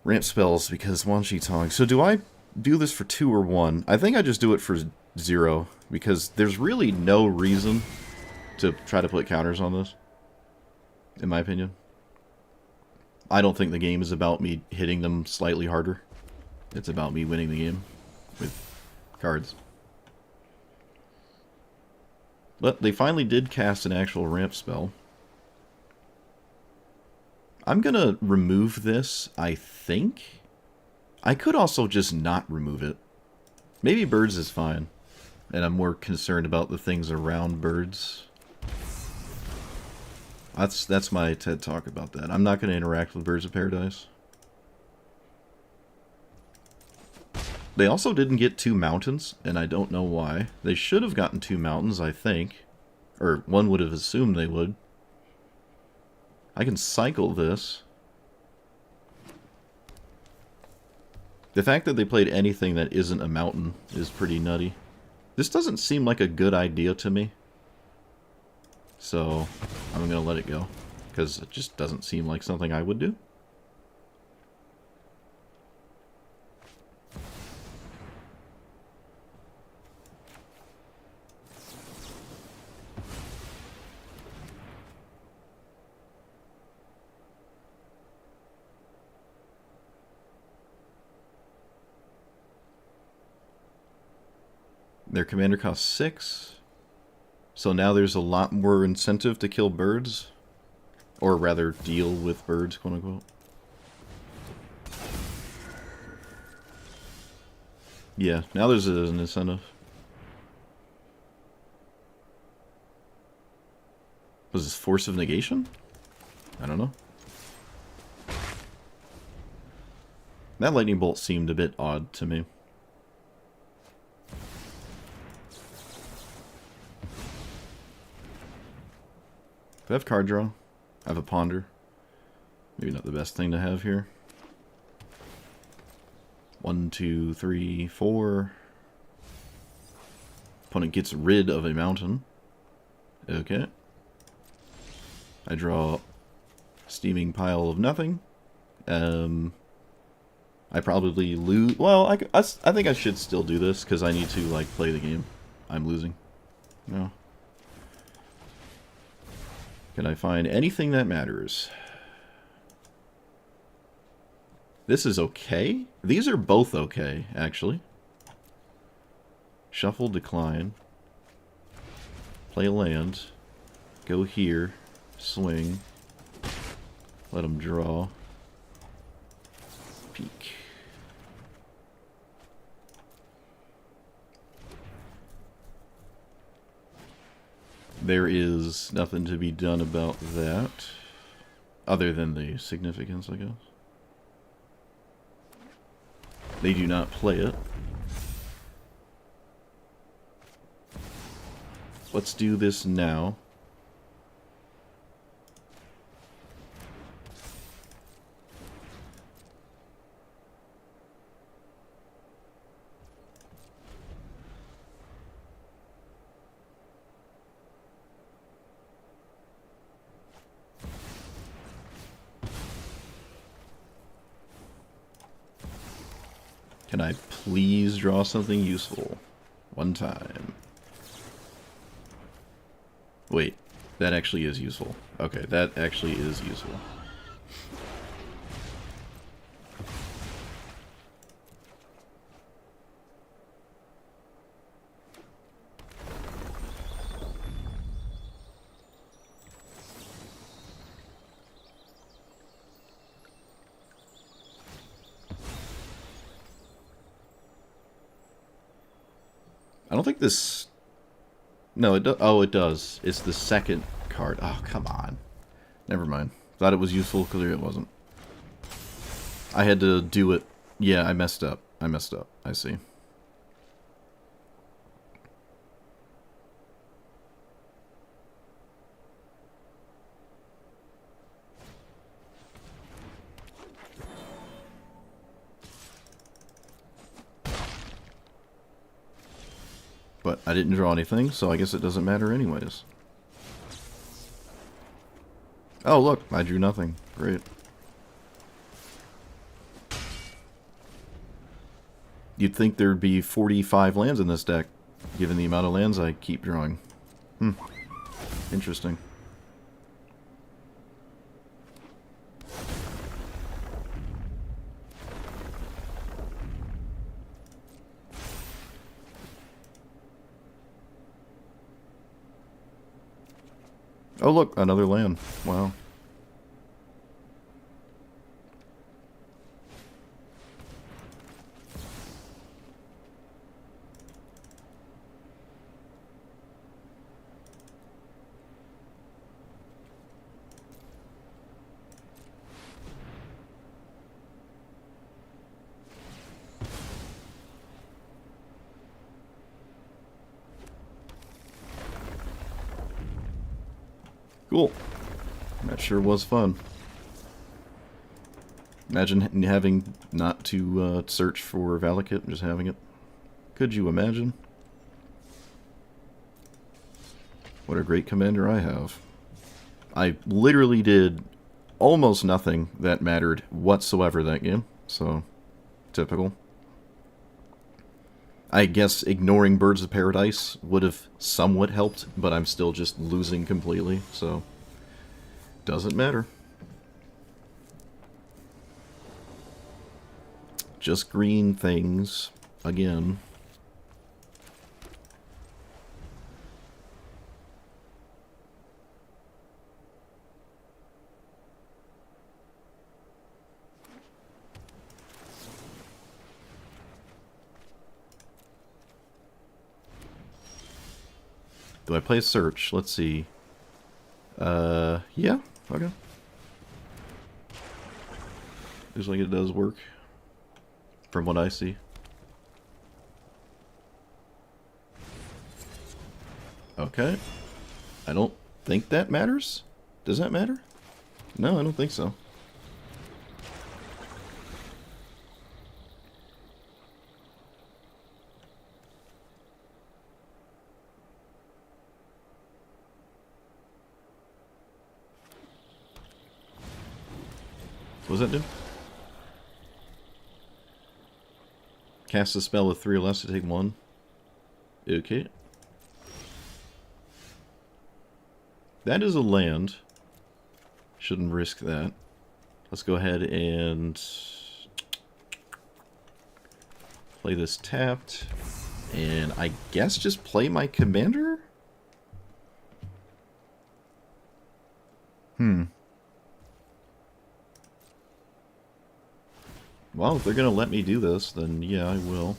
A: ramp spells because Wan Shi Tong. So do I do this for 2 or 1? I think I just do it for 0 because there's really no reason to try to put counters on this, in my opinion. I don't think the game is about me hitting them slightly harder. It's about me winning the game with cards. But they finally did cast an actual ramp spell. I'm gonna remove this, I think. I could also just not remove it. Maybe birds is fine. And I'm more concerned about the things around birds. That's my TED Talk about that. I'm not going to interact with Birds of Paradise. They also didn't get 2 mountains, and I don't know why. They should have gotten 2 mountains, I think. Or one would have assumed they would. I can cycle this. The fact that they played anything that isn't a mountain is pretty nutty. This doesn't seem like a good idea to me. So, I'm going to let it go. Because it just doesn't seem like something I would do. Their commander costs 6. So now there's a lot more incentive to kill birds. Or rather, deal with birds, quote unquote. Yeah, now there's an incentive. Was this Force of Negation? I don't know. That lightning bolt seemed a bit odd to me. I have card draw. I have a ponder. Maybe not the best thing to have here. 1, 2, 3, 4. Opponent gets rid of a mountain. Okay. I draw a steaming pile of nothing. I probably lose. Well, I think I should still do this because I need to like play the game. I'm losing. No. Can I find anything that matters? This is okay. These are both okay, actually. Shuffle, decline. Play a land. Go here. Swing. Let them draw. Peek. There is nothing to be done about that. Other than the significance, I guess. They do not play it. Let's do this now. Can I please draw something useful? One time. Wait, that actually is useful. Okay, that actually is useful. I don't think this... No, it does. Oh, it does. It's the second card. Oh, come on. Never mind. Thought it was useful, clearly it wasn't. I had to do it. Yeah, I messed up. I see. But I didn't draw anything, so I guess it doesn't matter anyways. Oh, look, I drew nothing. Great. You'd think there'd be 45 lands in this deck, given the amount of lands I keep drawing. Interesting. Oh look, another land. Wow. Cool. That sure was fun. Imagine having not to search for Valakut and just having it. Could you imagine? What a great commander I have. I literally did almost nothing that mattered whatsoever that game, so typical. I guess ignoring Birds of Paradise would have somewhat helped, but I'm still just losing completely, so doesn't matter. Just green things again. Do I play a search? Let's see. Yeah, okay. Looks like it does work. From what I see. Okay. I don't think that matters. Does that matter? No, I don't think so. What does that do? Cast a spell with 3 or less to take 1. Okay. That is a land. Shouldn't risk that. Let's go ahead and play this tapped. And I guess just play my commander? Well, if they're gonna let me do this, then yeah, I will.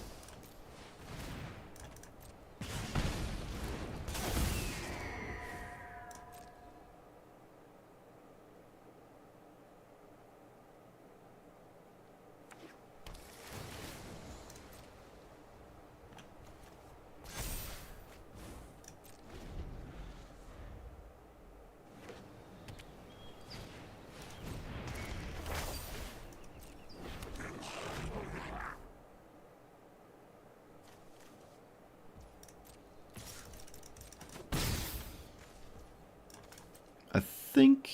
A: I think...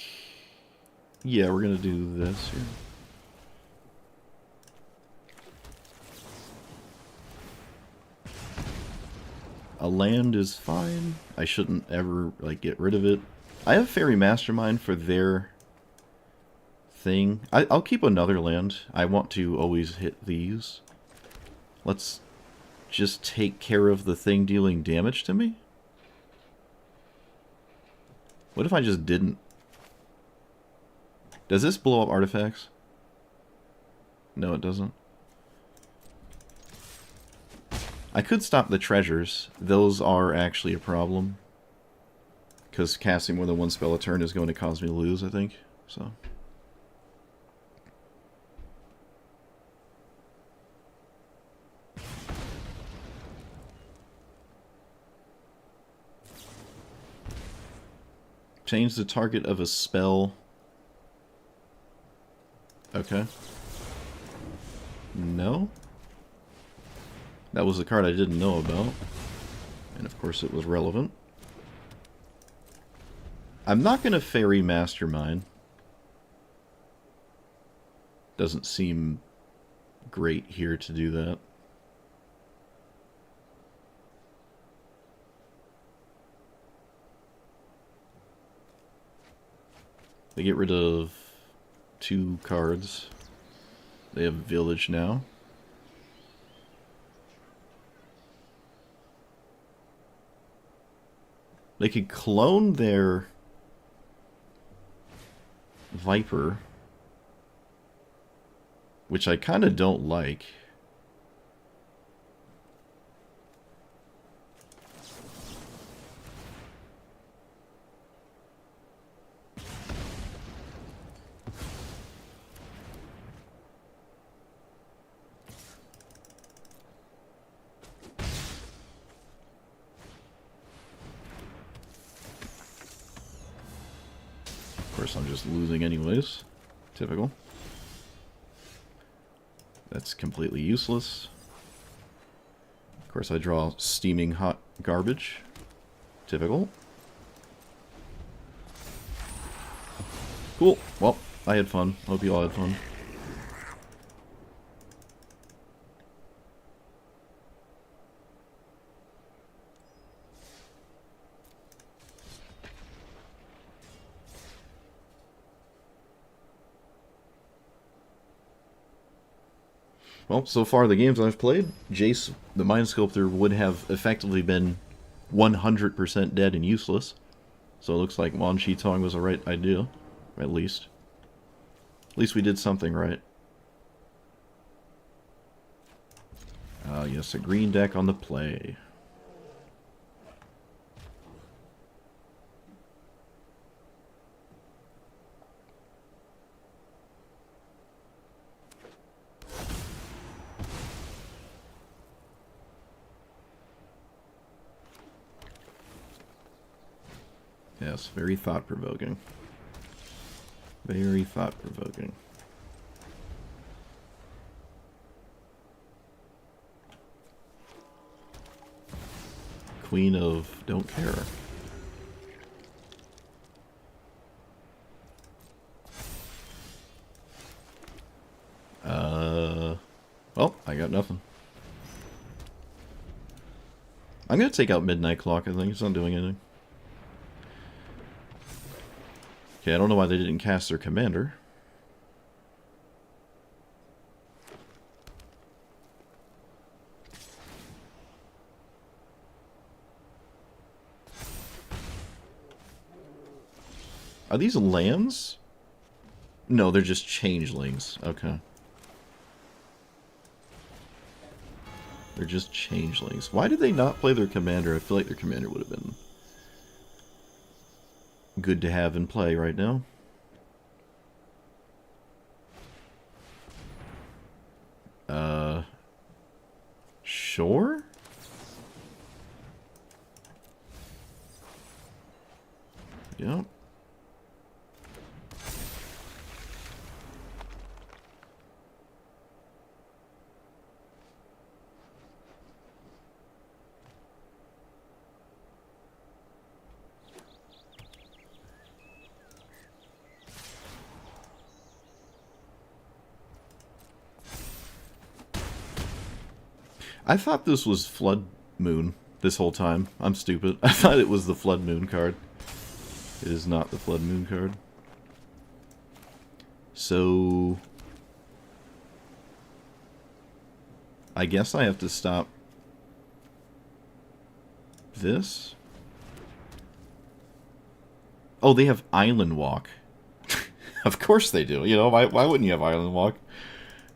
A: yeah, we're gonna do this here. A land is fine. I shouldn't ever, like, get rid of it. I have Fairy Mastermind for their thing. I'll keep another land. I want to always hit these. Let's just take care of the thing dealing damage to me? What if I just didn't? Does this blow up artifacts? No, it doesn't. I could stop the treasures. Those are actually a problem. Because casting more than one spell a turn is going to cause me to lose, I think. So. Change the target of a spell. Okay. No? That was the card I didn't know about. And of course it was relevant. I'm not going to Fairy Mastermind. Doesn't seem great here to do that. They get rid of 2 cards. They have Village now. They could clone their Viper, which I kind of don't like. Of course, I'm just losing anyways. Typical. That's completely useless. Of course, I draw steaming hot garbage. Typical. Cool. Well, I had fun. Hope you all had fun. Well, so far the games I've played, Jace, the Mind Sculptor, would have effectively been 100% dead and useless. So it looks like Wan Shi Tong was the right idea, at least. At least we did something right. Yes, a green deck on the play. Yes, very thought-provoking. Very thought-provoking. Queen of don't care. Well, I got nothing. I'm gonna take out Midnight Clock, I think. It's not doing anything. Okay, I don't know why they didn't cast their commander. Are these lands? No, they're just changelings. Okay. They're just changelings. Why did they not play their commander? I feel like their commander would have been good to have in play right now. Sure? Yep. I thought this was Flood Moon this whole time. I'm stupid. I thought it was the Flood Moon card. It is not the Flood Moon card. So... I guess I have to stop this. Oh, they have Island Walk. Of course they do. You know, why wouldn't you have Island Walk?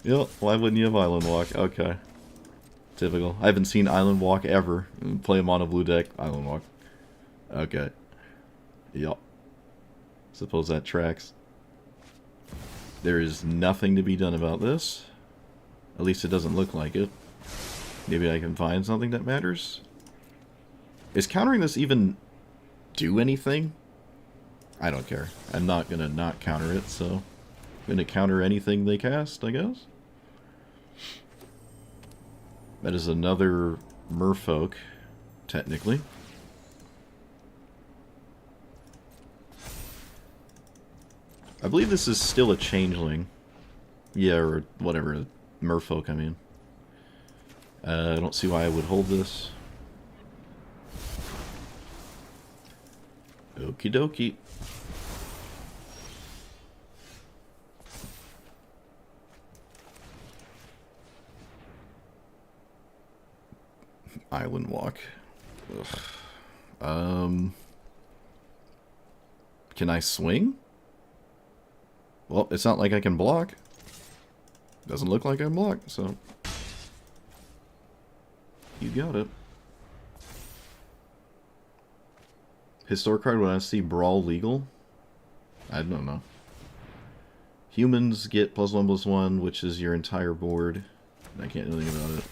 A: Yep, why wouldn't you have Island Walk? Okay. Typical. I haven't seen Island Walk ever. Play him on a blue deck. Island Walk. Okay. Yep. Suppose that tracks. There is nothing to be done about this. At least it doesn't look like it. Maybe I can find something that matters. Is countering this even do anything? I don't care. I'm not gonna not counter it, so I'm gonna counter anything they cast, I guess. That is another merfolk, technically. I believe this is still a changeling. Yeah, or whatever. Merfolk, I mean. I don't see why I would hold this. Okie dokie. Island Walk. Ugh. Can I swing? Well, it's not like I can block. Doesn't look like I block, so... You got it. Historic card when I see Brawl legal? I don't know. Humans get +1/+1, which is your entire board. I can't do anything about it.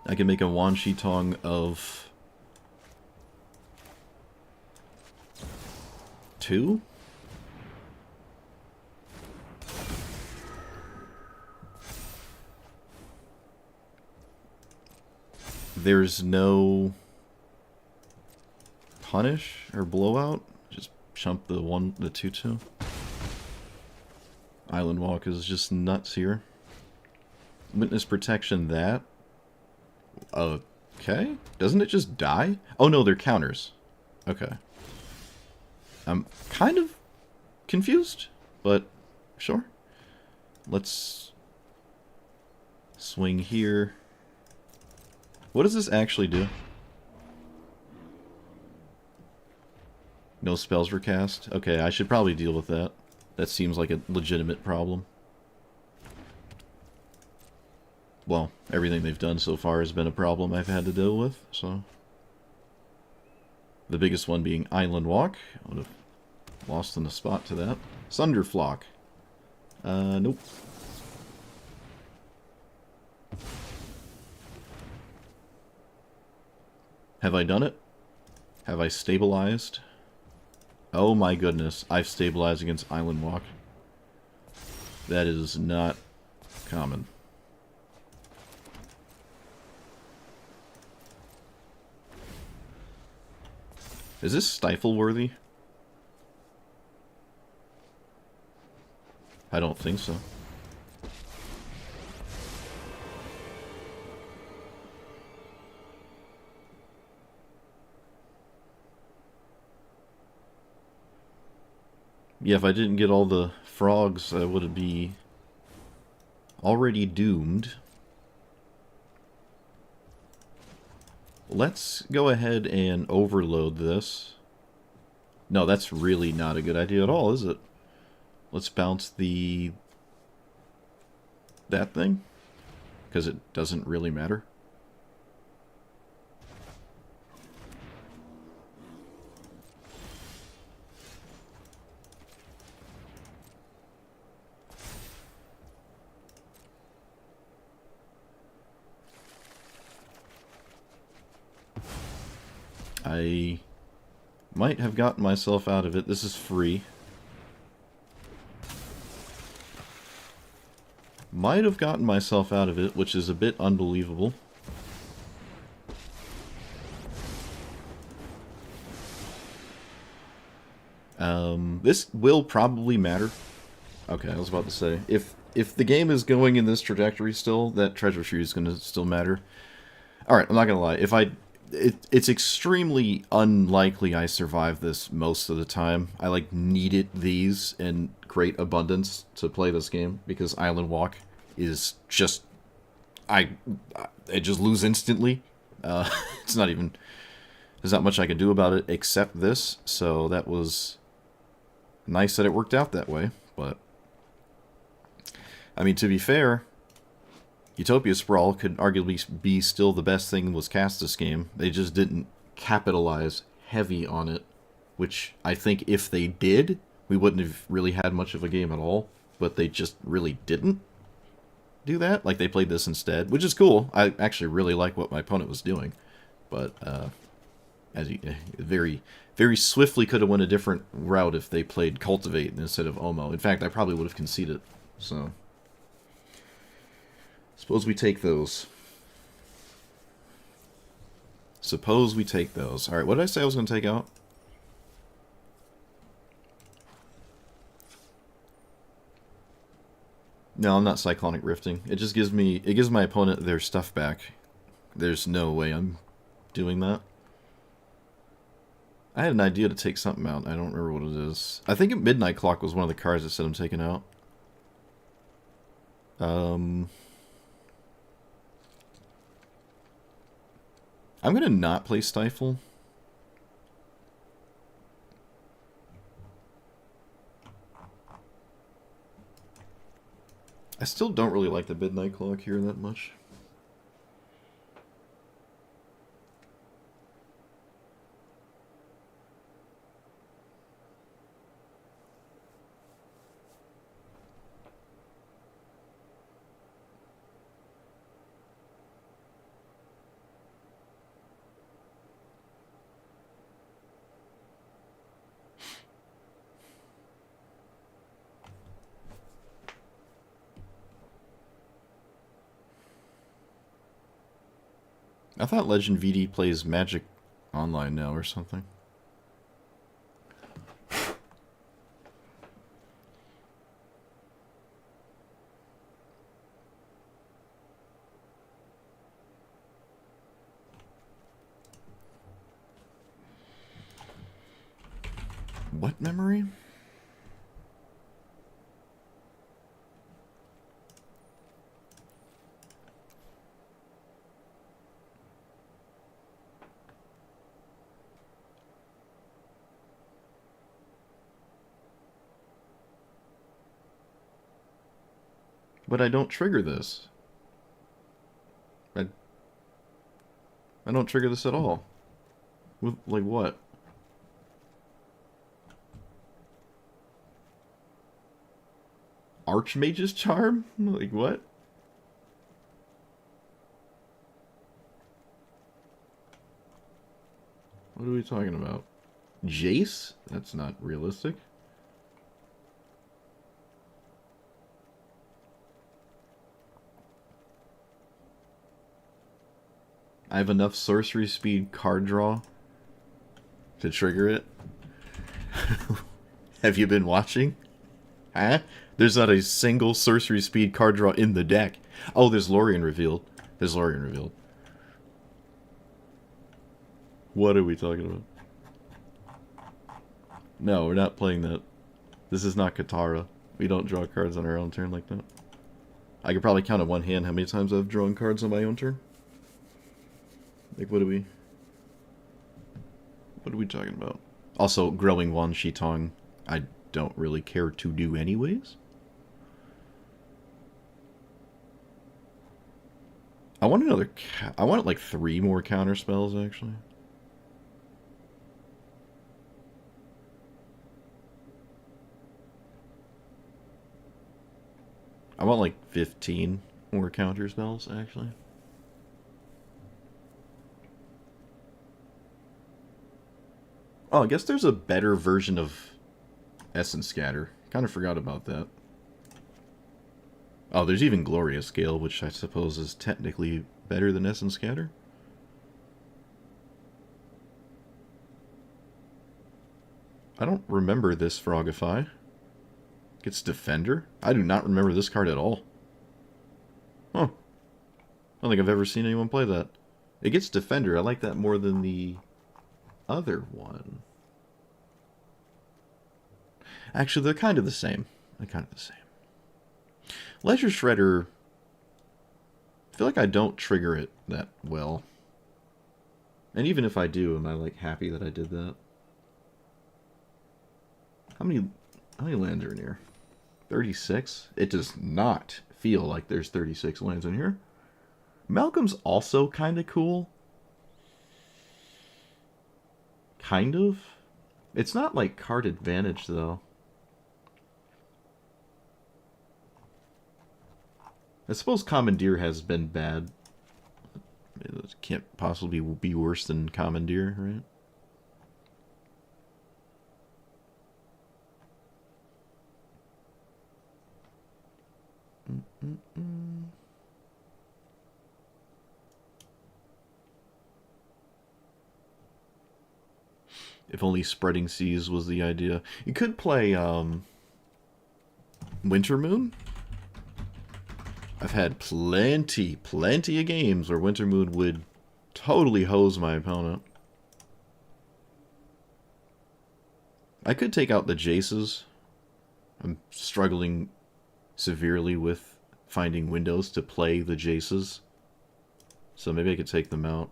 A: I can make a Wan Shi Tong of... 2? There's no punish or blowout. Just chump the 2/2. Island Walk is just nuts here. Witness protection that. Okay. Doesn't it just die? Oh no, they're counters. Okay. I'm kind of confused, but sure. Let's swing here. What does this actually do? No spells were cast? Okay, I should probably deal with that. That seems like a legitimate problem. Well, everything they've done so far has been a problem I've had to deal with, so... The biggest one being Island Walk. I would have lost in the spot to that. Sunderflock. Nope. Have I done it? Have I stabilized? Oh my goodness, I've stabilized against Island Walk. That is not common. Is this stifle worthy? I don't think so. Yeah, if I didn't get all the frogs, I would be already doomed. Let's go ahead and overload this. No, that's really not a good idea at all, is it? Let's bounce that thing, because it doesn't really matter. I might have gotten myself out of it. This is free. Might have gotten myself out of it, which is a bit unbelievable. This will probably matter. Okay, I was about to say, if if the game is going in this trajectory still, that treasure tree is going to still matter. All right, I'm not going to lie. It's extremely unlikely I survive this most of the time. I like needed these in great abundance to play this game because Island Walk is just I just lose instantly. It's not even there's not much I can do about it except this. So that was nice that it worked out that way. But I mean, to be fair, Utopia Sprawl could arguably be still the best thing was cast this game. They just didn't capitalize heavy on it, which I think if they did, we wouldn't have really had much of a game at all. But they just really didn't do that. Like, they played this instead, which is cool. I actually really like what my opponent was doing. But, as you very, very swiftly could have went a different route if they played Cultivate instead of Omo. In fact, I probably would have conceded. So suppose we take those. Suppose we take those. Alright, what did I say I was going to take out? No, I'm not Cyclonic Rifting. It just gives me... It gives my opponent their stuff back. There's no way I'm doing that. I had an idea to take something out. I don't remember what it is. I think Midnight Clock was one of the cards that said I'm taking out. I'm going to not play Stifle. I still don't really like the Midnight Clock here that much. I thought Legend VD plays Magic Online now or something. What memory? But I don't trigger this. I don't trigger this at all. Like what? Archmage's Charm? Like what? What are we talking about? Jace? That's not realistic. I have enough sorcery speed card draw to trigger it. Have you been watching? Huh? There's not a single sorcery speed card draw in the deck. Oh, there's Lorien revealed. There's Lorien revealed. What are we talking about? No, we're not playing that. This is not Katara. We don't draw cards on our own turn like that. I could probably count on one hand how many times I've drawn cards on my own turn. Like, what are we talking about? Also, growing Wan Shi Tong, I don't really care to do anyways. I want another... I want, like, 3 more counter spells, actually. I want, like, 15 more counter spells, actually. Oh, I guess there's a better version of Essence Scatter. Kind of forgot about that. Oh, there's even Glorious Scale, which I suppose is technically better than Essence Scatter. I don't remember this Frogify. Gets Defender? I do not remember this card at all. Huh. I don't think I've ever seen anyone play that. It gets Defender. I like that more than the other one. Actually, they're kind of the same. They're kind of the same. Ledger Shredder, I feel like I don't trigger it that well. And even if I do, am I like happy that I did that? How many lands are in here? 36? It does not feel like there's 36 lands in here. Malcolm's also kind of cool. Kind of. It's not like card advantage though. I suppose Commandeer has been bad. It can't possibly be worse than Commandeer, right? If only Spreading Seas was the idea. You could play Winter Moon. I've had plenty of games where Winter Moon would totally hose my opponent. I could take out the Jaces. I'm struggling severely with finding windows to play the Jaces. So maybe I could take them out.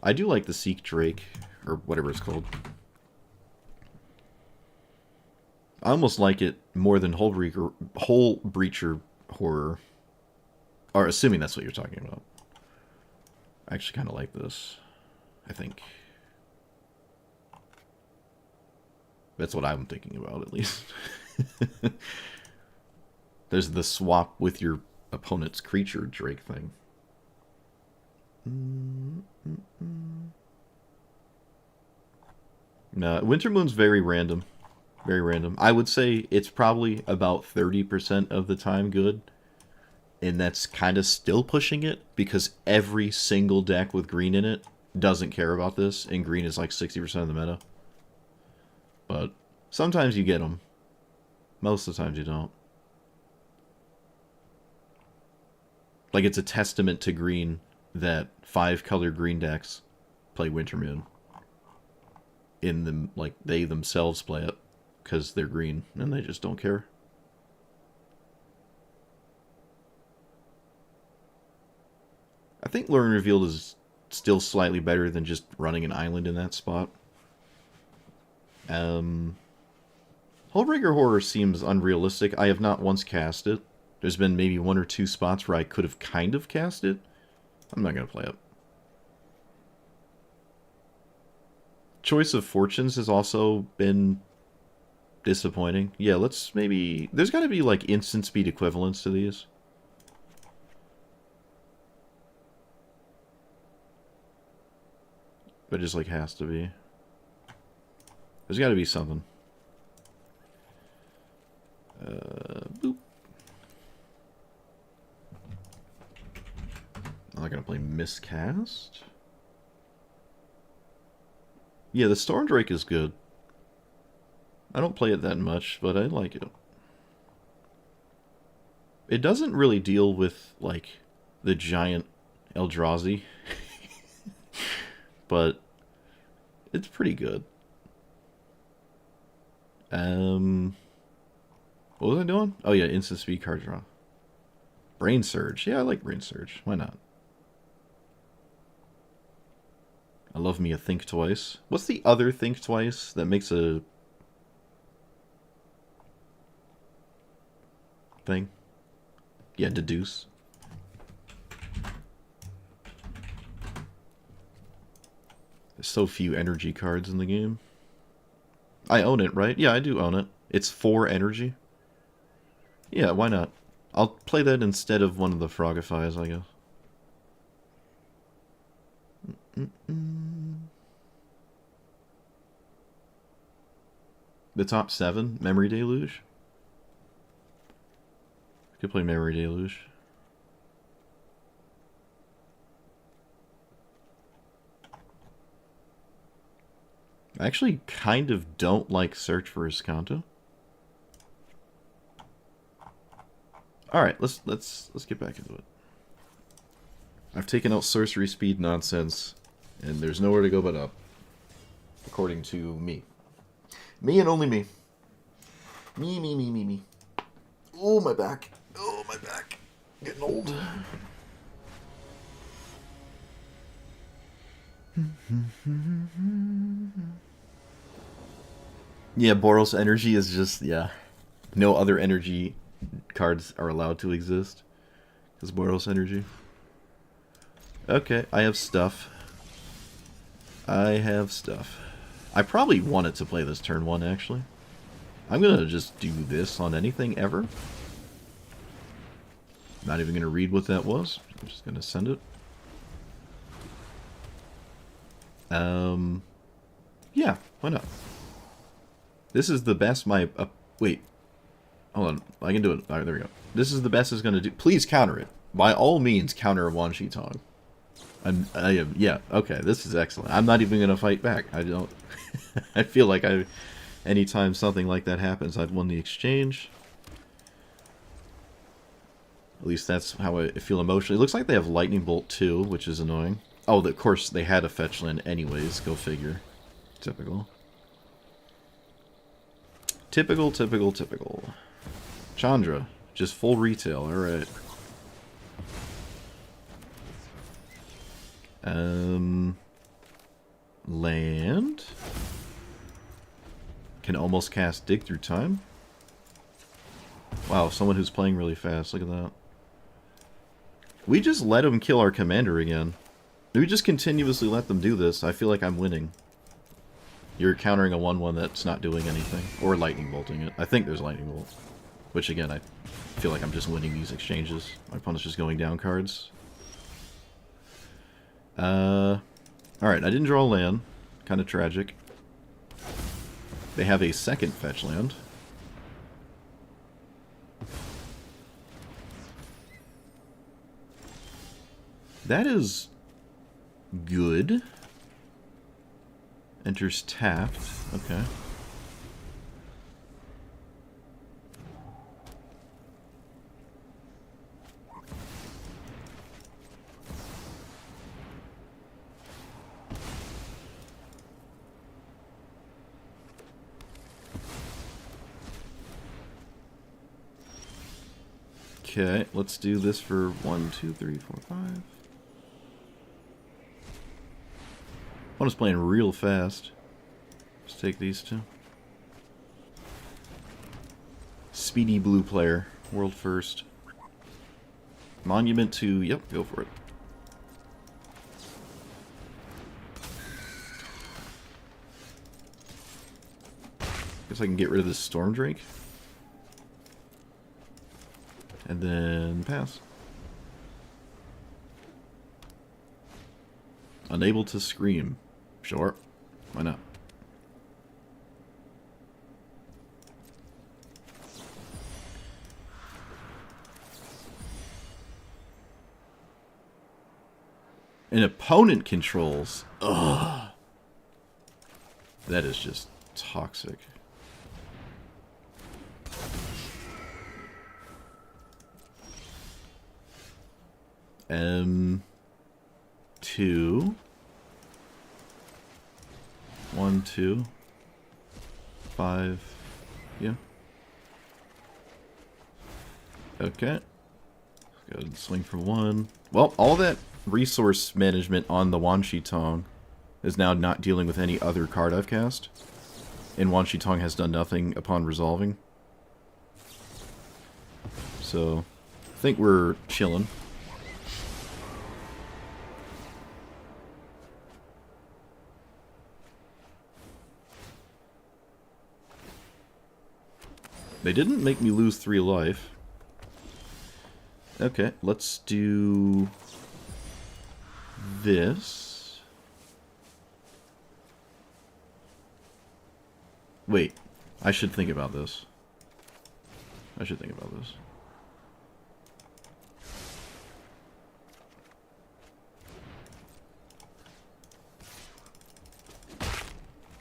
A: I do like the Seek Drake, or whatever it's called. I almost like it more than Hole Breacher Horror. Or assuming that's what you're talking about. I actually kind of like this, I think. That's what I'm thinking about, at least. There's the swap with your opponent's creature Drake thing. No, Winter Moon's very random. Very random. I would say it's probably about 30% of the time good. And that's kind of still pushing it, because every single deck with green in it doesn't care about this, and green is like 60% of the meta. But sometimes you get them. Most of the times you don't. Like, it's a testament to green that 5-color green decks play Winter Moon. In them, like, they themselves play it, because they're green, and they just don't care. I think Luring Revealed is still slightly better than just running an island in that spot. Hullbreaker Horror seems unrealistic. I have not once cast it. There's been maybe 1 or 2 spots where I could have kind of cast it. I'm not going to play it. Choice of Fortunes has also been disappointing. Yeah, let's maybe... There's got to be like instant speed equivalents to these. But it just, like, has to be. There's got to be something. Boop. I'm not going to play Miscast. Yeah, the Storm Drake is good. I don't play it that much, but I like it. It doesn't really deal with, like, the giant Eldrazi. But it's pretty good. What was I doing? Oh yeah, instant speed card draw. Brain Surge. Yeah, I like Brain Surge. Why not? I love me a Think Twice. What's the other Think Twice that makes a thing? Yeah, Deduce. There's so few energy cards in the game. I own it, right? Yeah, I do own it. It's 4 energy. Yeah, why not? I'll play that instead of one of the Frogifies, I guess. The top 7? Memory Deluge? Could play Memory Deluge. I actually kind of don't like Search for Escanto. All right, let's get back into it. I've taken out sorcery speed nonsense, and there's nowhere to go but up, according to me. Me and only me. Me. Oh, my back. Oh, my back. Getting old. Yeah, Boros energy is just, yeah. No other energy cards are allowed to exist. Because Boros energy. Okay, I have stuff. I probably wanted to play this turn 1, actually. I'm gonna just do this on anything ever. Not even gonna read what that was. I'm just gonna send it. Yeah, why not? This is the best my... wait. Hold on. I can do it. Alright, there we go. This is the best it's gonna do. Please counter it. By all means, counter a Wan Shi Tong. I am... Yeah, okay. This is excellent. I'm not even gonna fight back. I don't... I feel like anytime something like that happens, I've won the exchange. At least that's how I feel emotionally. It looks like they have Lightning Bolt too, which is annoying. Oh, of course, they had a fetch land anyways. Go figure. Typical. Typical. Chandra. Just full retail. Alright. Land. Can almost cast Dig Through Time. Wow, someone who's playing really fast. Look at that. We just let him kill our commander again. We just continuously let them do this. I feel like I'm winning. You're countering a 1-1 that's not doing anything. Or lightning bolting it. I think there's lightning bolt. Which again, I feel like I'm just winning these exchanges. My opponent's just going down cards. Alright, I didn't draw a land. Kind of tragic. They have a second fetch land. That is good. Enters tapped. Okay. Okay, let's do this for 1, 2, 3, 4, 5. I'm just playing real fast. Let's take these two. Speedy blue player. World first. Monument to... Yep, go for it. Guess I can get rid of this Storm Drake. And then pass. Unable to scream. Sure. Why not? An opponent controls. Ugh. That is just toxic. M2 1, 2 5. Yeah. Okay. Go ahead and swing for 1. Well, all that resource management on the Wan Shi Tong is now not dealing with any other card I've cast. And Wan Shi Tong has done nothing upon resolving. So, I think we're chilling. They didn't make me lose 3 life. Okay, let's do this. Wait, I should think about this.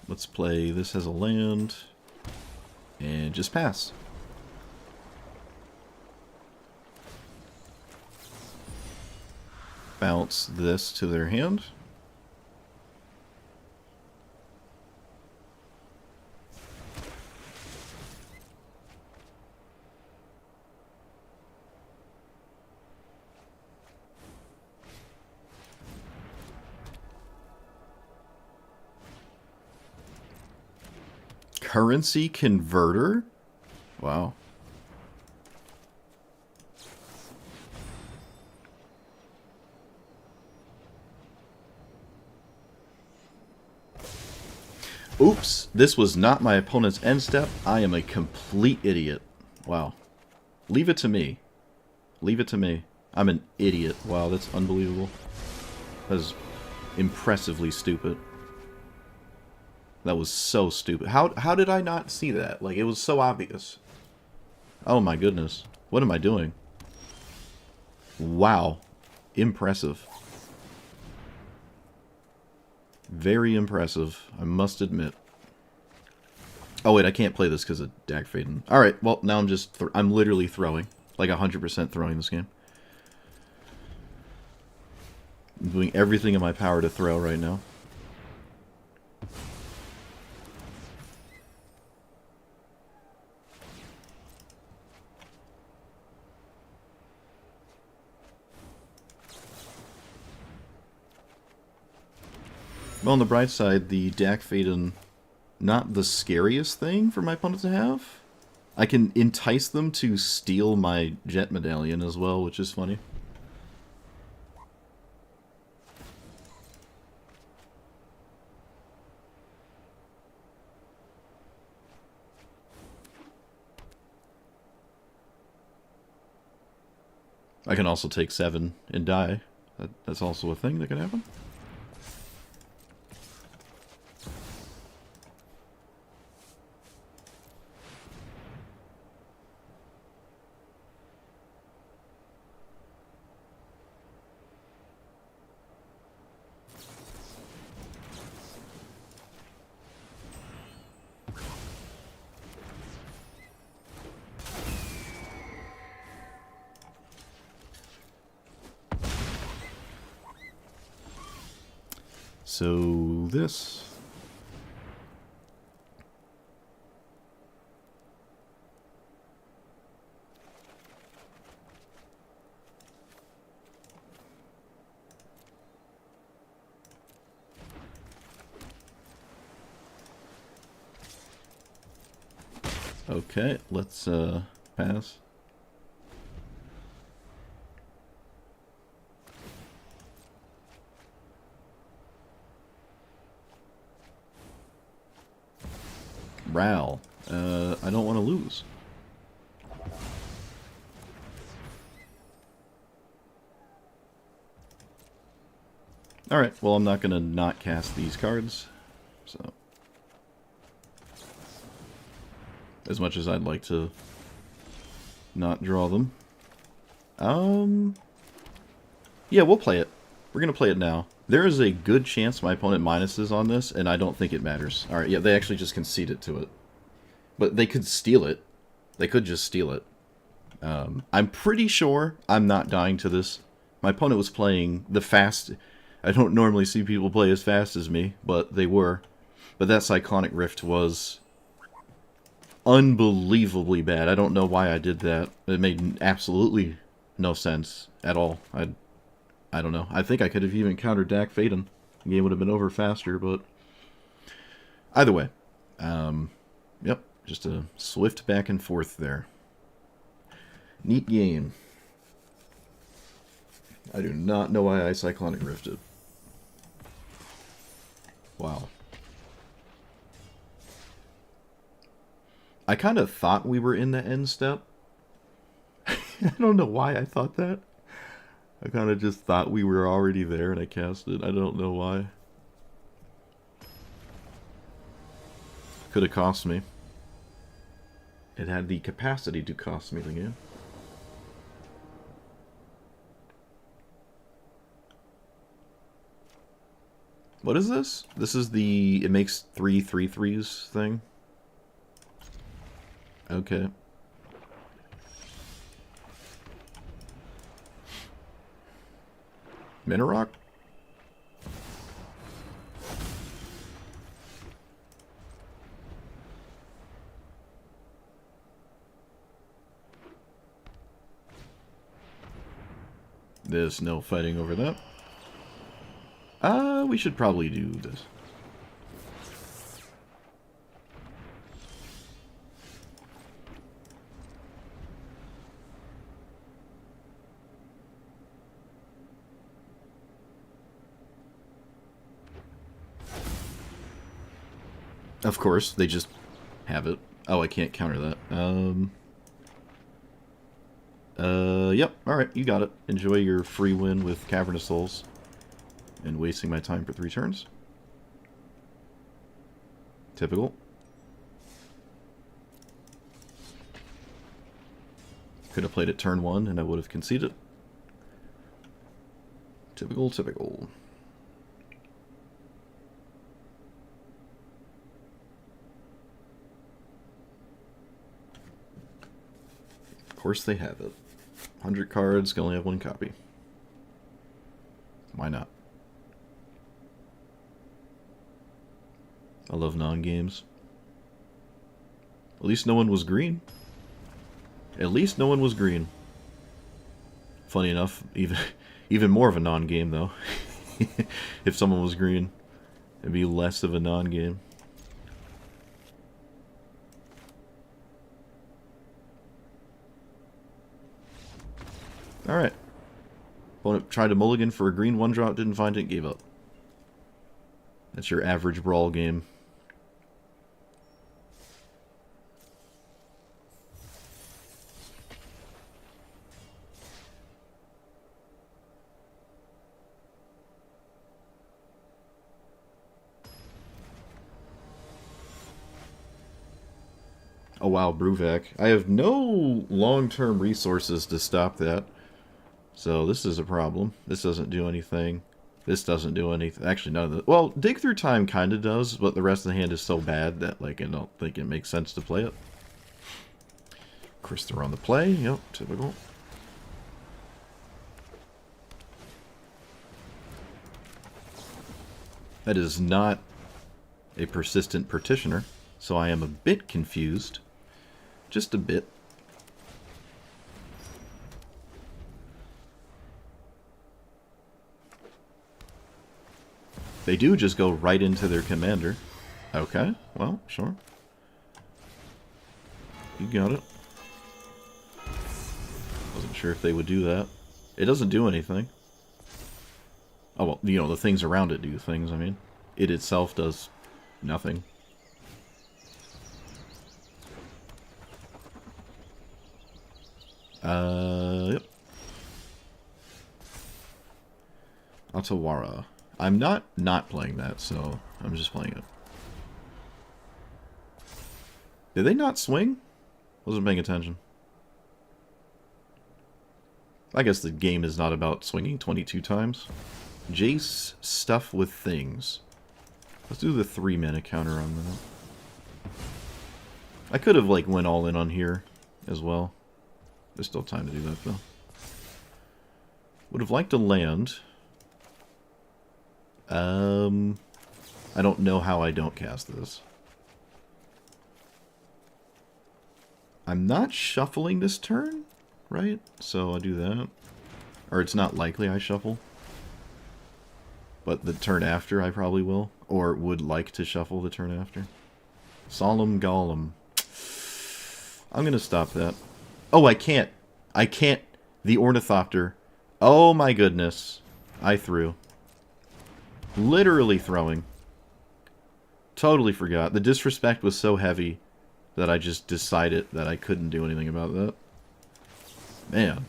A: Let's play this as a land. And just pass. bounce this to their hand. Currency converter? Wow. Oops, this was not my opponent's end step. I am a complete idiot. Wow. Leave it to me. Leave it to me. I'm an idiot. Wow, that's unbelievable. That is impressively stupid. That was so stupid. How did I not see that? Like, it was so obvious. Oh my goodness. What am I doing? Wow. Impressive. Very impressive, I must admit. Oh wait, I can't play this because of Dak Faden. Alright, well, now I'm literally throwing. Like 100% throwing this game. I'm doing everything in my power to throw right now. Well, on the bright side, the Dak Faden, not the scariest thing for my opponent to have. I can entice them to steal my Jet Medallion as well, which is funny. I can also take 7 and die. That's also a thing that can happen. So this. Okay, let's pass. Ral. I don't want to lose. Alright, well I'm not going to not cast these cards. So, as much as I'd like to not draw them. Yeah, we'll play it. We're going to play it now. There is a good chance my opponent minuses on this, and I don't think it matters. Alright, yeah, they actually just conceded to it. But they could steal it. They could just steal it. I'm pretty sure I'm not dying to this. My opponent was playing the fast... I don't normally see people play as fast as me, but they were. But that Cyclonic Rift was unbelievably bad. I don't know why I did that. It made absolutely no sense at all. I don't know. I think I could have even countered Dak Faden. The game would have been over faster, but... Either way. Yep. Just a swift back and forth there. Neat game. I do not know why I Cyclonic Rifted. Wow. I kind of thought we were in the end step. I don't know why I thought that. I kind of just thought we were already there and I cast it. I don't know why. Could have cost me. It had the capacity to cost me the game. What is this? This is the... It makes 3 3/3s thing? Okay. Minerock? There's no fighting over that. We should probably do this. Of course, they just have it. Oh, I can't counter that. Yep, alright, you got it. Enjoy your free win with Cavernous Souls. And wasting my time for 3 turns. Typical. Could have played it turn 1 and I would have conceded. Typical, typical. Of course they have it. 100 cards, can only have 1 copy. Why not? I love non-games. At least no one was green. At least no one was green. Funny enough, even more of a non-game though. If someone was green, it'd be less of a non-game. Alright. Opponent tried to mulligan for a green 1-drop, didn't find it, gave up. That's your average brawl game. Oh wow, Bruvac. I have no long-term resources to stop that. So this is a problem. This doesn't do anything. This doesn't do anything. Actually, none of the... Well, Dig Through Time kind of does, but the rest of the hand is so bad that, like, I don't think it makes sense to play it. Of course, they're on the play. Yep, typical. That is not a persistent petitioner, so I am a bit confused. Just a bit. They do just go right into their commander. Okay, well, sure. You got it. Wasn't sure if they would do that. It doesn't do anything. Oh, well, you know, the things around it do things, I mean. It itself does nothing. Yep. Atawara. I'm not playing that, so I'm just playing it. Did they not swing? Wasn't paying attention. I guess the game is not about swinging 22 times. Jace, stuff with things. Let's do the 3-mana counter on that. I could have, like, went all in on here as well. There's still time to do that, though. Would have liked to land. I don't know how I don't cast this. I'm not shuffling this turn, right? So I do that. Or it's not likely I shuffle. But the turn after I probably will. Or would like to shuffle the turn after. Solemn Golem. I'm gonna stop that. Oh, I can't. I can't. The Ornithopter. Oh my goodness. I threw. Literally throwing. Totally forgot. The disrespect was so heavy that I just decided that I couldn't do anything about that. Man.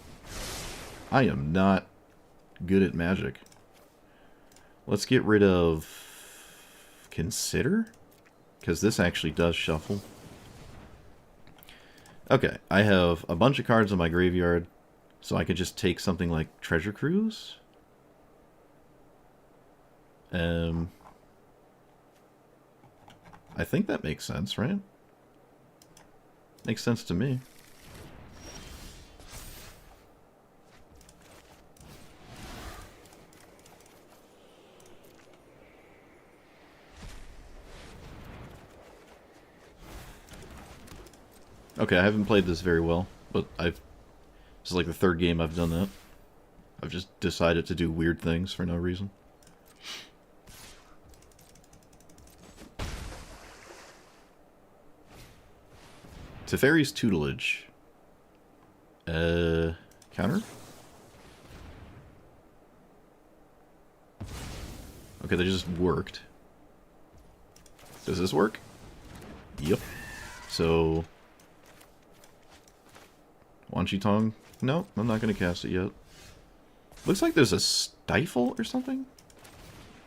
A: I am not good at Magic. Let's get rid of... Consider? Because this actually does shuffle. Okay, I have a bunch of cards in my graveyard, so I could just take something like Treasure Cruise. I think that makes sense, right? Makes sense to me. Okay, I haven't played this very well, but this is like the third game I've done that. I've just decided to do weird things for no reason. Teferi's tutelage. Counter? Okay, that just worked. Does this work? Yep. So... Wan Shi Tong? No, I'm not going to cast it yet. Looks like there's a stifle or something?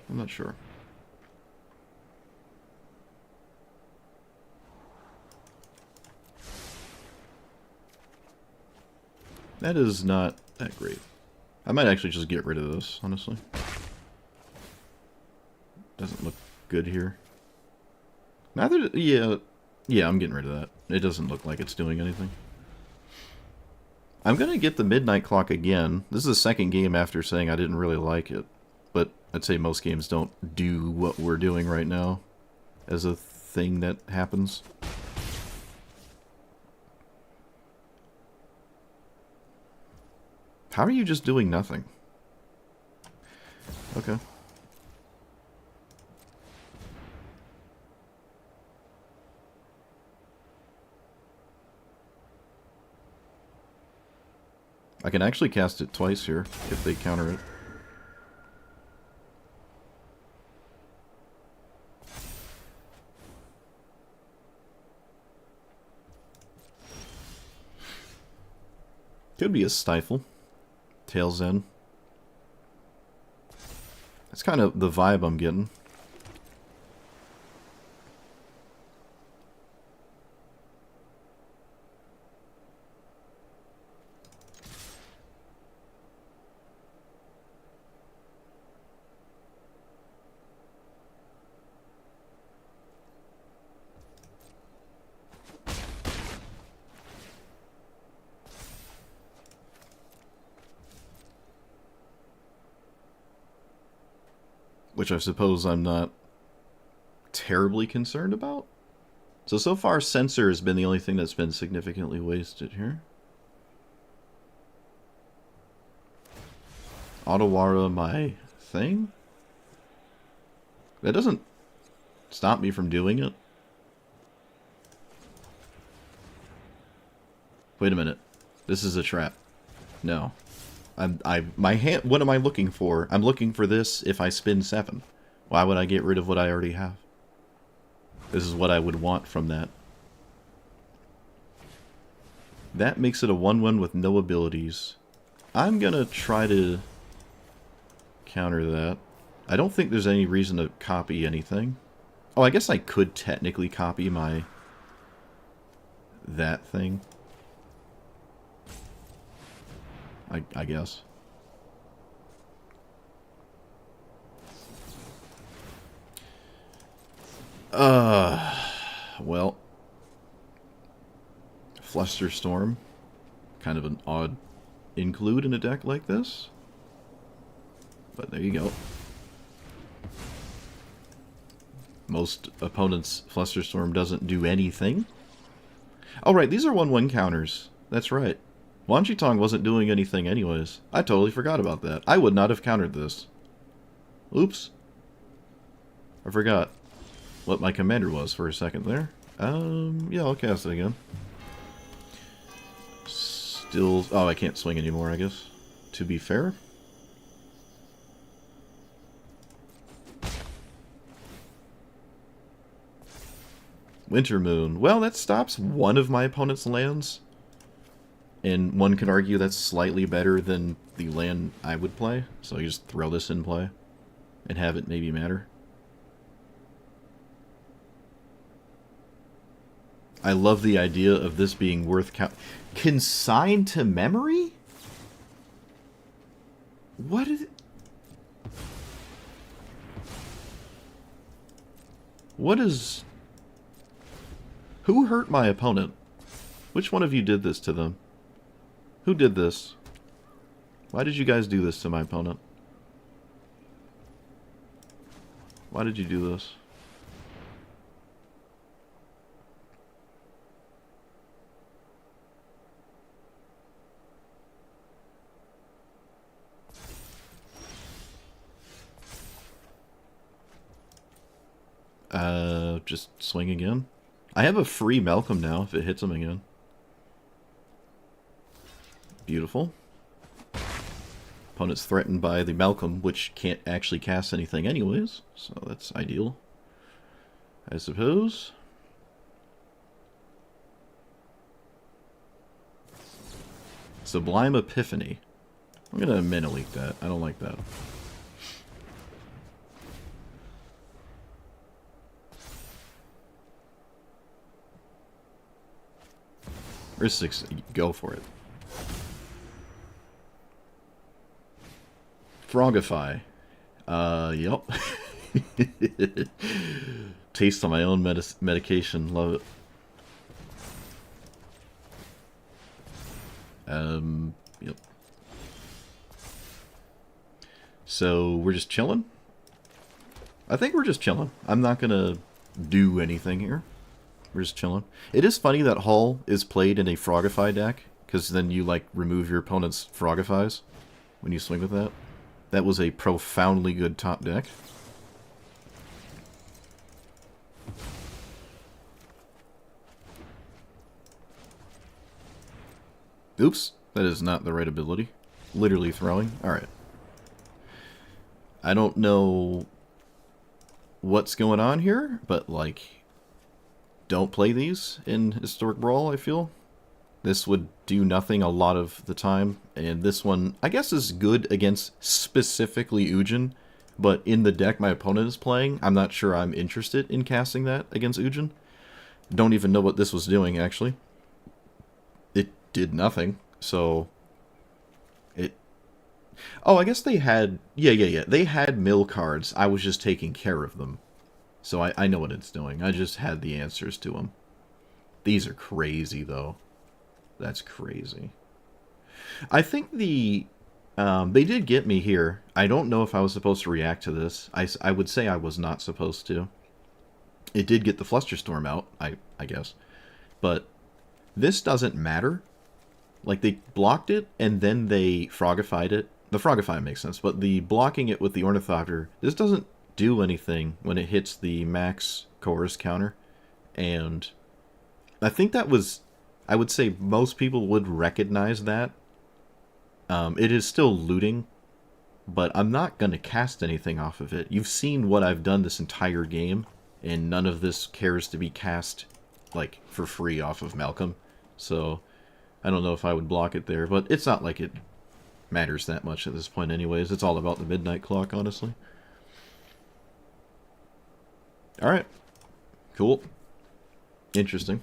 A: I'm not sure. That is not that great. I might actually just get rid of this, honestly. Doesn't look good here. Neither... Yeah, I'm getting rid of that. It doesn't look like it's doing anything. I'm going to get the Midnight Clock again. This is the second game after saying I didn't really like it. But I'd say most games don't do what we're doing right now as a thing that happens. How are you just doing nothing? Okay. I can actually cast it twice here, if they counter it. Could be a Stifle. Tail's End. That's kind of the vibe I'm getting. Which I suppose I'm not terribly concerned about. So far, Censor has been the only thing that's been significantly wasted here. Otawara, my thing? That doesn't stop me from doing it. Wait a minute. This is a trap. No. My hand, what am I looking for? I'm looking for this if I spin 7. Why would I get rid of what I already have? This is what I would want from that. That makes it a 1-1 with no abilities. I'm gonna try to counter that. I don't think there's any reason to copy anything. Oh, I guess I could technically copy my... that thing. I guess. Well. Flusterstorm. Kind of an odd include in a deck like this. But there you go. Most opponents' Flusterstorm doesn't do anything. Oh, right, these are 1-1 counters. That's right. Wan Shi Tong wasn't doing anything anyways. I totally forgot about that. I would not have countered this. Oops. I forgot what my commander was for a second there. Yeah, I'll cast it again. Still... Oh, I can't swing anymore, I guess. To be fair. Winter Moon. Well, that stops one of my opponent's lands. And one could argue that's slightly better than the land I would play. So you just throw this in play. And have it maybe matter. I love the idea of this being worth consigned to memory? What is it? What is... Who hurt my opponent? Which one of you did this to them? Who did this? Why did you guys do this to my opponent? Why did you do this? just swing again. I have a free Malcolm now if it hits him again. Beautiful. Opponent's threatened by the Malcolm, which can't actually cast anything anyways, so that's ideal, I suppose. Sublime Epiphany. I'm gonna mana leak that. I don't like that. There's 6. Go for it. Frogify. Yup. Taste on my own medication. Love it. Yep. So, we're just chilling? I think we're just chilling. I'm not gonna do anything here. We're just chilling. It is funny that Hull is played in a Frogify deck, because then you, like, remove your opponent's Frogifies when you swing with that. That was a profoundly good top deck. Oops, that is not the right ability. Literally throwing. Alright. I don't know what's going on here, but, like, don't play these in Historic Brawl, I feel. This would do nothing a lot of the time, and this one, I guess, is good against specifically Ujin, but in the deck my opponent is playing, I'm not sure I'm interested in casting that against Ujin. Don't even know what this was doing, actually. It did nothing, so... Oh, I guess they had... Yeah. They had mill cards. I was just taking care of them. So I know what it's doing. I just had the answers to them. These are crazy, though. That's crazy. I think the... they did get me here. I don't know if I was supposed to react to this. I would say I was not supposed to. It did get the Flusterstorm out, I guess. But this doesn't matter. Like, they blocked it, and then they Frogified it. The Frogify makes sense, but the blocking it with the Ornithopter, this doesn't do anything when it hits the max chorus counter. And I think that was... I would say most people would recognize that. It is still looting, but I'm not going to cast anything off of it. You've seen what I've done this entire game, and none of this cares to be cast, like, for free off of Malcolm. So, I don't know if I would block it there, but it's not like it matters that much at this point anyways. It's all about the midnight clock, honestly. Alright. Cool. Interesting.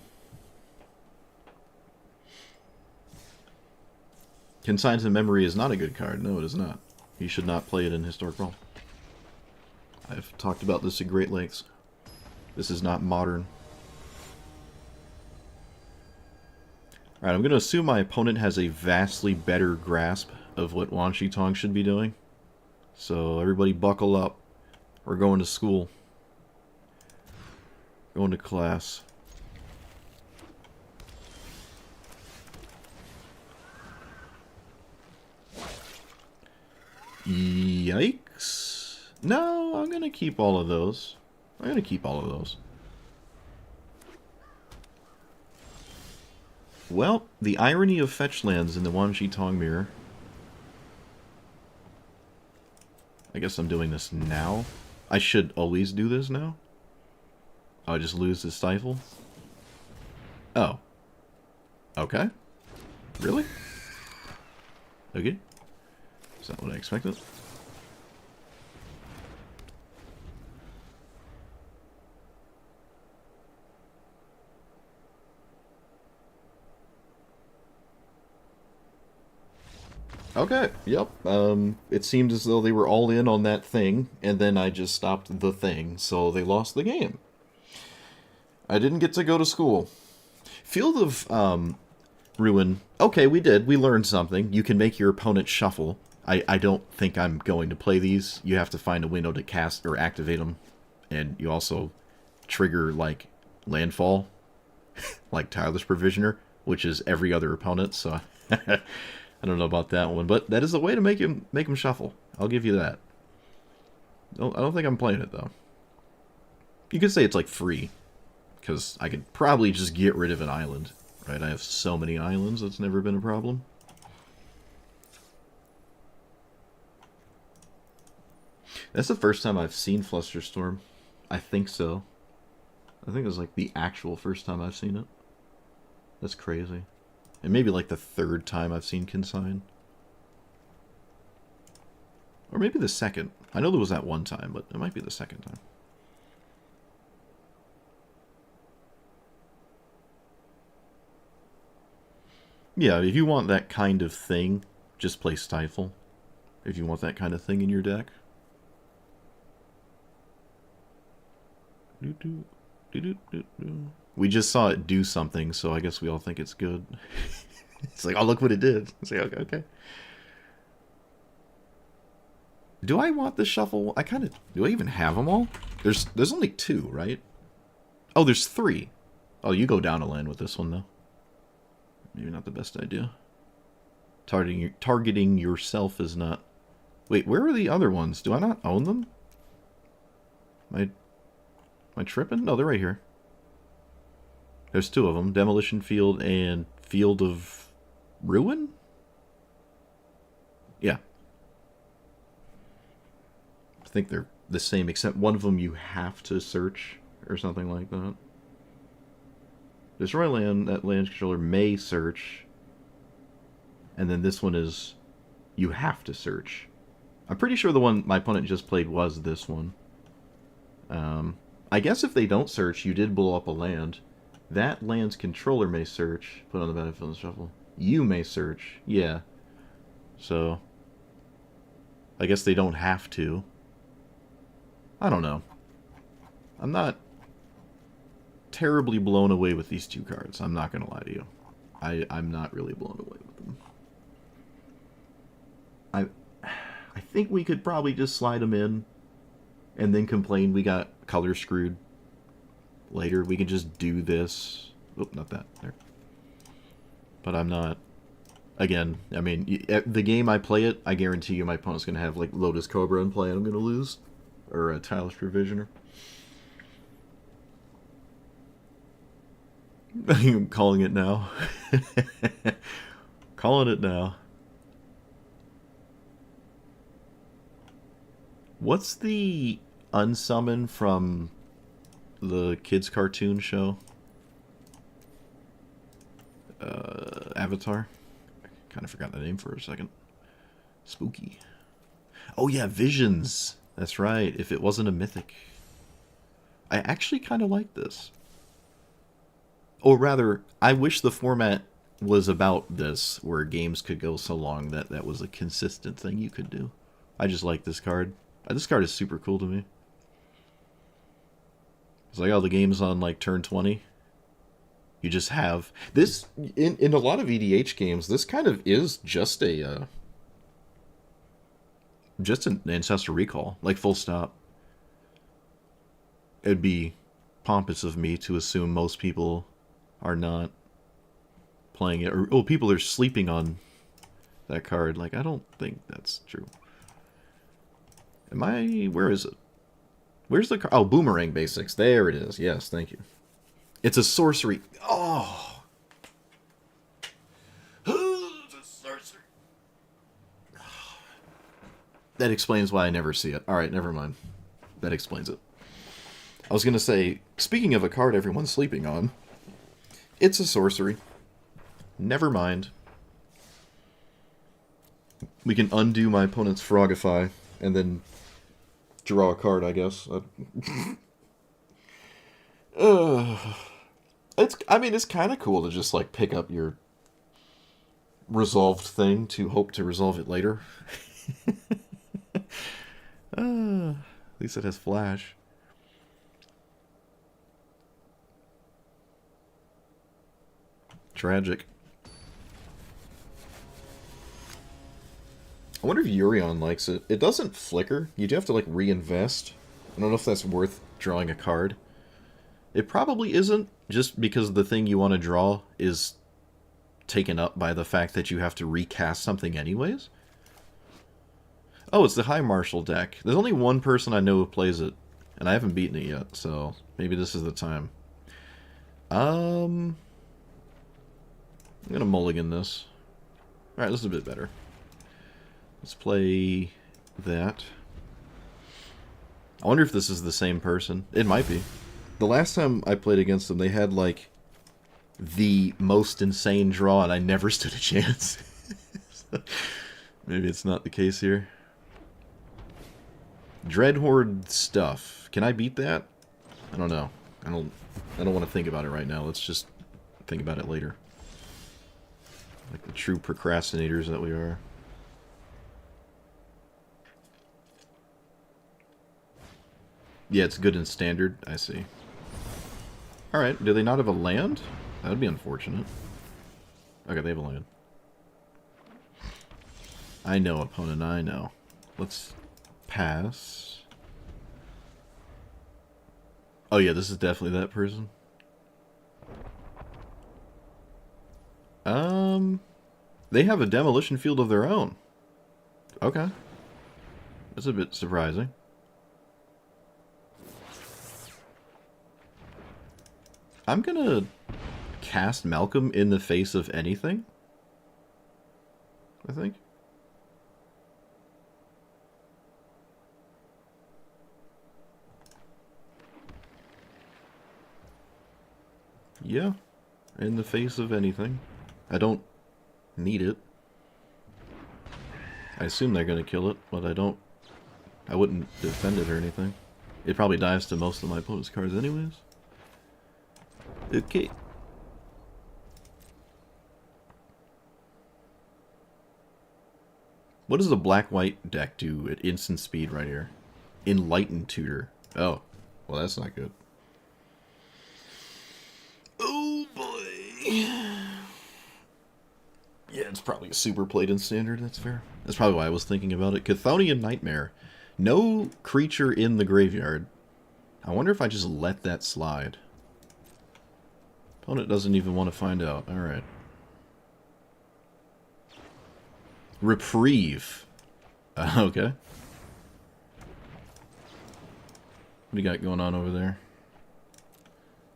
A: Consigned to Memory is not a good card. No, it is not. You should not play it in Historic Brawl. I've talked about this at great lengths. This is not modern. Alright, I'm going to assume my opponent has a vastly better grasp of what Wan Shi Tong should be doing. So everybody buckle up. We're going to school. Going to class. Yikes. No, I'm going to keep all of those. I'm going to keep all of those. Well, the irony of fetch lands in the Wan Shi Tong mirror. I guess I'm doing this now. I should always do this now. Oh, I just lose the Stifle? Oh. Okay. Really? Okay. Is that what I expected? Okay, yep. It seemed as though they were all in on that thing, and then I just stopped the thing, so they lost the game. I didn't get to go to school. Field of Ruin. Okay, we did. We learned something. You can make your opponent shuffle. I don't think I'm going to play these. You have to find a window to cast or activate them. And you also trigger, like, landfall. Like Tireless Provisioner, which is every other opponent, so... I don't know about that one, but that is a way to make him shuffle. I'll give you that. I don't think I'm playing it, though. You could say it's, like, free. Because I could probably just get rid of an island, right? I have so many islands, it's never been a problem. That's the first time I've seen Flusterstorm. I think so. I think it was like the actual first time I've seen it. That's crazy. And maybe like the third time I've seen Consign. Or maybe the second. I know there was that one time, but it might be the second time. Yeah, if you want that kind of thing, just play Stifle. If you want that kind of thing in your deck. We just saw it do something, so I guess we all think it's good. It's like, oh, look what it did. It's like, okay. Do I want the shuffle? Do I even have them all? There's only 2, right? Oh, there's 3. Oh, you go down a land with this one, though. Maybe not the best idea. Targeting yourself is not... Wait, where are the other ones? Do I not own them? Am I tripping? No, they're right here. There's 2 of them. Demolition Field and Field of Ruin? Yeah. I think they're the same, except one of them you have to search or something like that. Destroy land, that land controller may search. And then this one is you have to search. I'm pretty sure the one my opponent just played was this one. I guess if they don't search, you did blow up a land. That land's controller may search. Put on the battlefield and shuffle. You may search. Yeah. So, I guess they don't have to. I don't know. I'm not terribly blown away with these 2 cards. I'm not going to lie to you. I'm not really blown away with them. I think we could probably just slide them in and then complain we got color screwed later. We can just do this. Oh, not that. There. But I'm not. Again, I mean, the game I play it, I guarantee you my opponent's going to have, like, Lotus Cobra in play and I'm going to lose. Or a Tireless Provisioner. I'm calling it now. Calling it now. What's the unsummon from the kids' cartoon show? Avatar? I kind of forgot the name for a second. Spooky. Oh yeah, Visions. That's right, if it wasn't a mythic. I actually kind of like this. Or rather, I wish the format was about this, where games could go so long that that was a consistent thing you could do. I just like this card. This card is super cool to me. It's like all the games on like turn 20. You just have this in a lot of EDH games. This kind of is just a just an Ancestral Recall, like full stop. It'd be pompous of me to assume most people are not playing it, or people are sleeping on that card. Like, I don't think that's true. Where is it? Where's the card? Oh, Boomerang Basics. There it is. Yes, thank you. It's a sorcery. Oh! It's a sorcery. That explains why I never see it. Alright, never mind. That explains it. I was going to say, speaking of a card everyone's sleeping on, it's a sorcery. Never mind. We can undo my opponent's Frogify, and then draw a card, I guess. It's kind of cool to just, like, pick up your resolved thing to hope to resolve it later. At least it has flash. Tragic. I wonder if Yurion likes it. It doesn't flicker. You do have to, like, reinvest. I don't know if that's worth drawing a card. It probably isn't, just because the thing you want to draw is taken up by the fact that you have to recast something anyways. Oh, it's the High Marshal deck. There's only one person I know who plays it, and I haven't beaten it yet, so maybe this is the time. I'm gonna mulligan this. Alright, this is a bit better. Let's play that. I wonder if this is the same person. It might be. The last time I played against them, they had, like, the most insane draw, and I never stood a chance. So, maybe it's not the case here. Dreadhorde stuff. Can I beat that? I don't know. I don't want to think about it right now. Let's just think about it later. Like the true procrastinators that we are. Yeah, it's good in standard. I see. Alright, do they not have a land? That would be unfortunate. Okay, they have a land. I know, opponent, I know. Let's pass. Oh yeah, this is definitely that person. They have a demolition field of their own. Okay. That's a bit surprising. I'm gonna cast Malcolm in the face of anything, I think. Yeah, in the face of anything. I don't need it. I assume they're gonna kill it, but I wouldn't defend it or anything. It probably dives to most of my opponent's cards anyways. Okay. What does the black-white deck do at instant speed right here? Enlightened Tutor. Oh, well that's not good. Oh boy. Yeah, it's probably a super played in standard, that's fair. That's probably why I was thinking about it. Chthonian Nightmare. No creature in the graveyard. I wonder if I just let that slide. Opponent doesn't even want to find out. Alright. Reprieve. Okay. What do you got going on over there?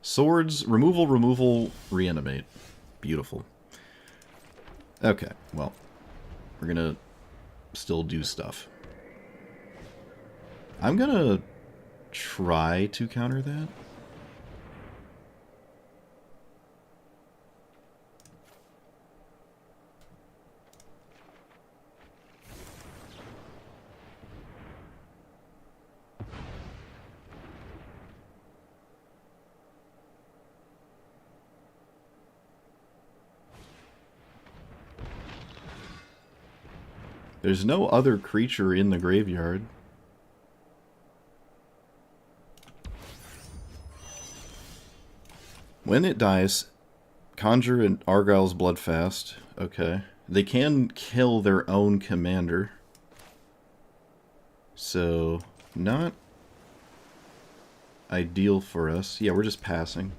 A: Swords, removal, reanimate. Beautiful. Okay, well. We're gonna still do stuff. I'm gonna try to counter that. There's no other creature in the graveyard. When it dies, conjure an Argyle's Bloodfast. Okay. They can kill their own commander. So, not ideal for us. Yeah, we're just passing.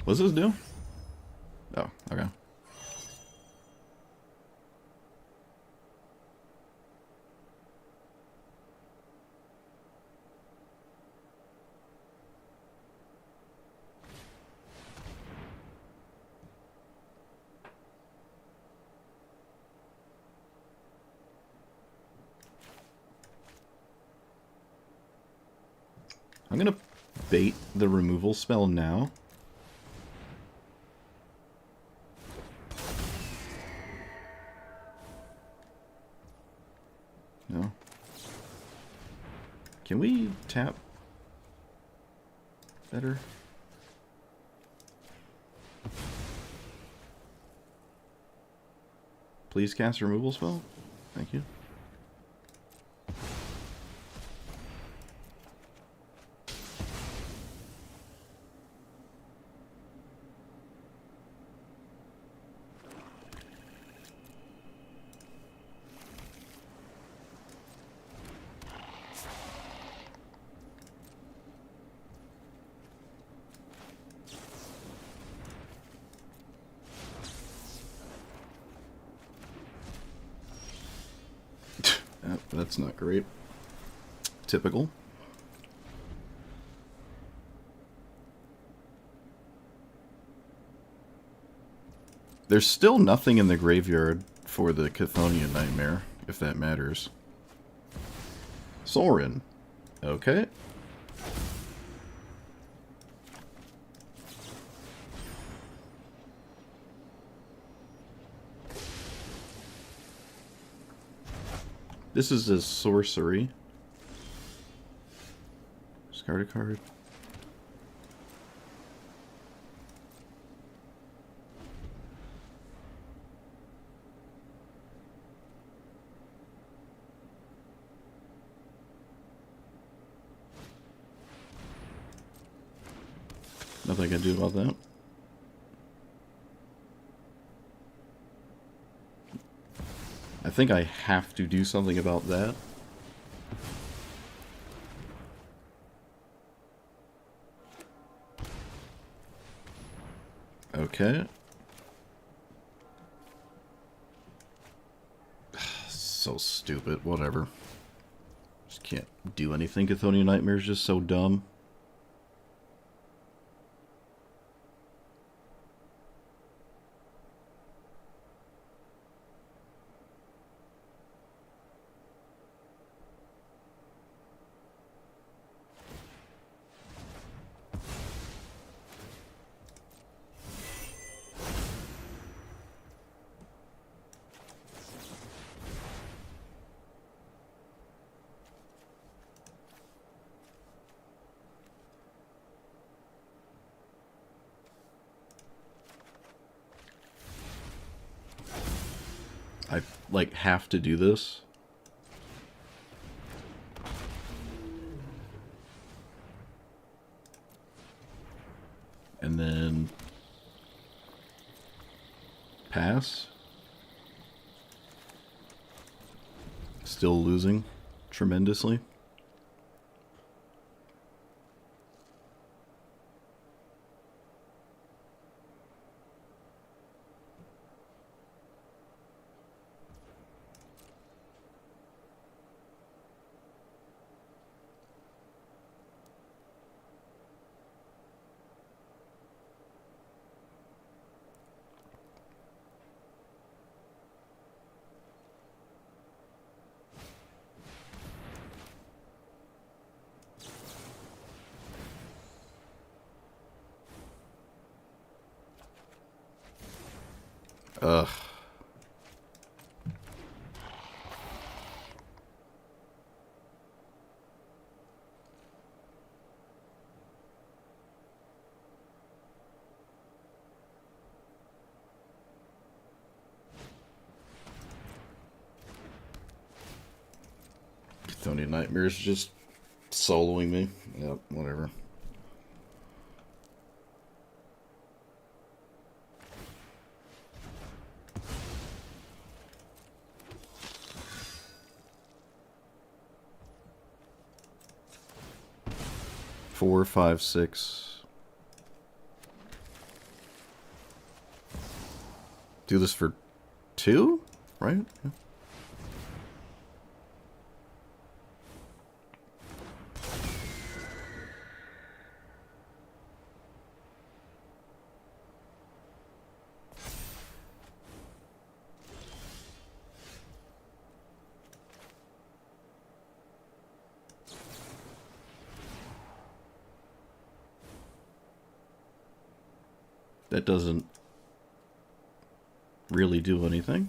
A: What's this do? Oh, okay. I'm gonna bait the removal spell now. No. Can we tap better? Please cast removal spell? Thank you. That's not great. Typical. There's still nothing in the graveyard for the Chthonian Nightmare, if that matters. Sorin. Okay. This is a sorcery. Discard a card. Nothing I can do about that. I think I have to do something about that. Okay. So stupid. Whatever. Just can't do anything. Chthonian Nightmare is just so dumb. I, like, have to do this. And then... pass. Still losing tremendously. Ugh. Chthonian Nightmare is just soloing me. Yep, whatever. Four, five, six. Do this for 2, right? Yeah. That doesn't really do anything.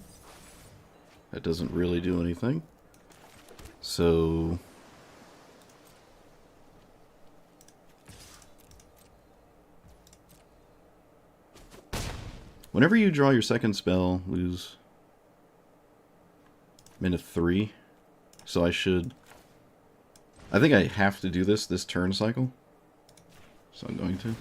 A: That doesn't really do anything. So... whenever you draw your second spell, lose -3. So I should... I think I have to do this turn cycle. So I'm going to.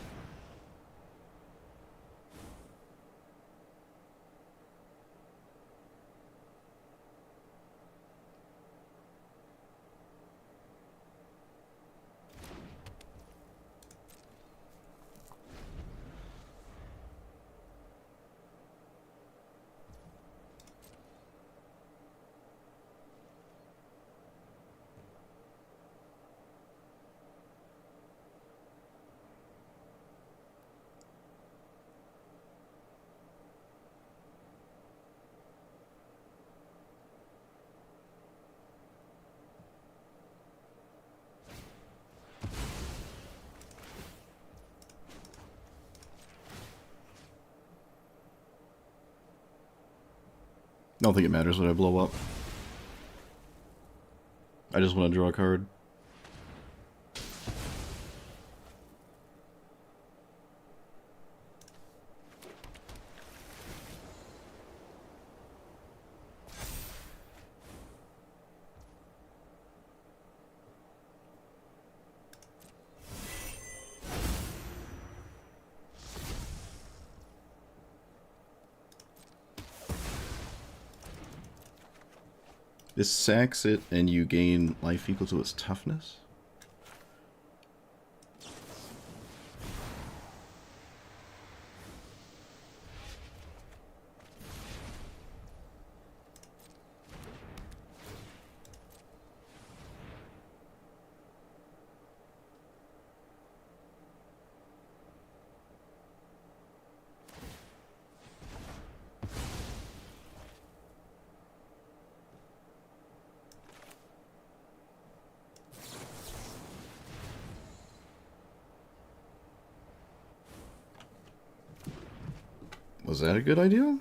A: don't think it matters what I blow up. I just want to draw a card. This sacks it, and you gain life equal to its toughness? Was that a good idea?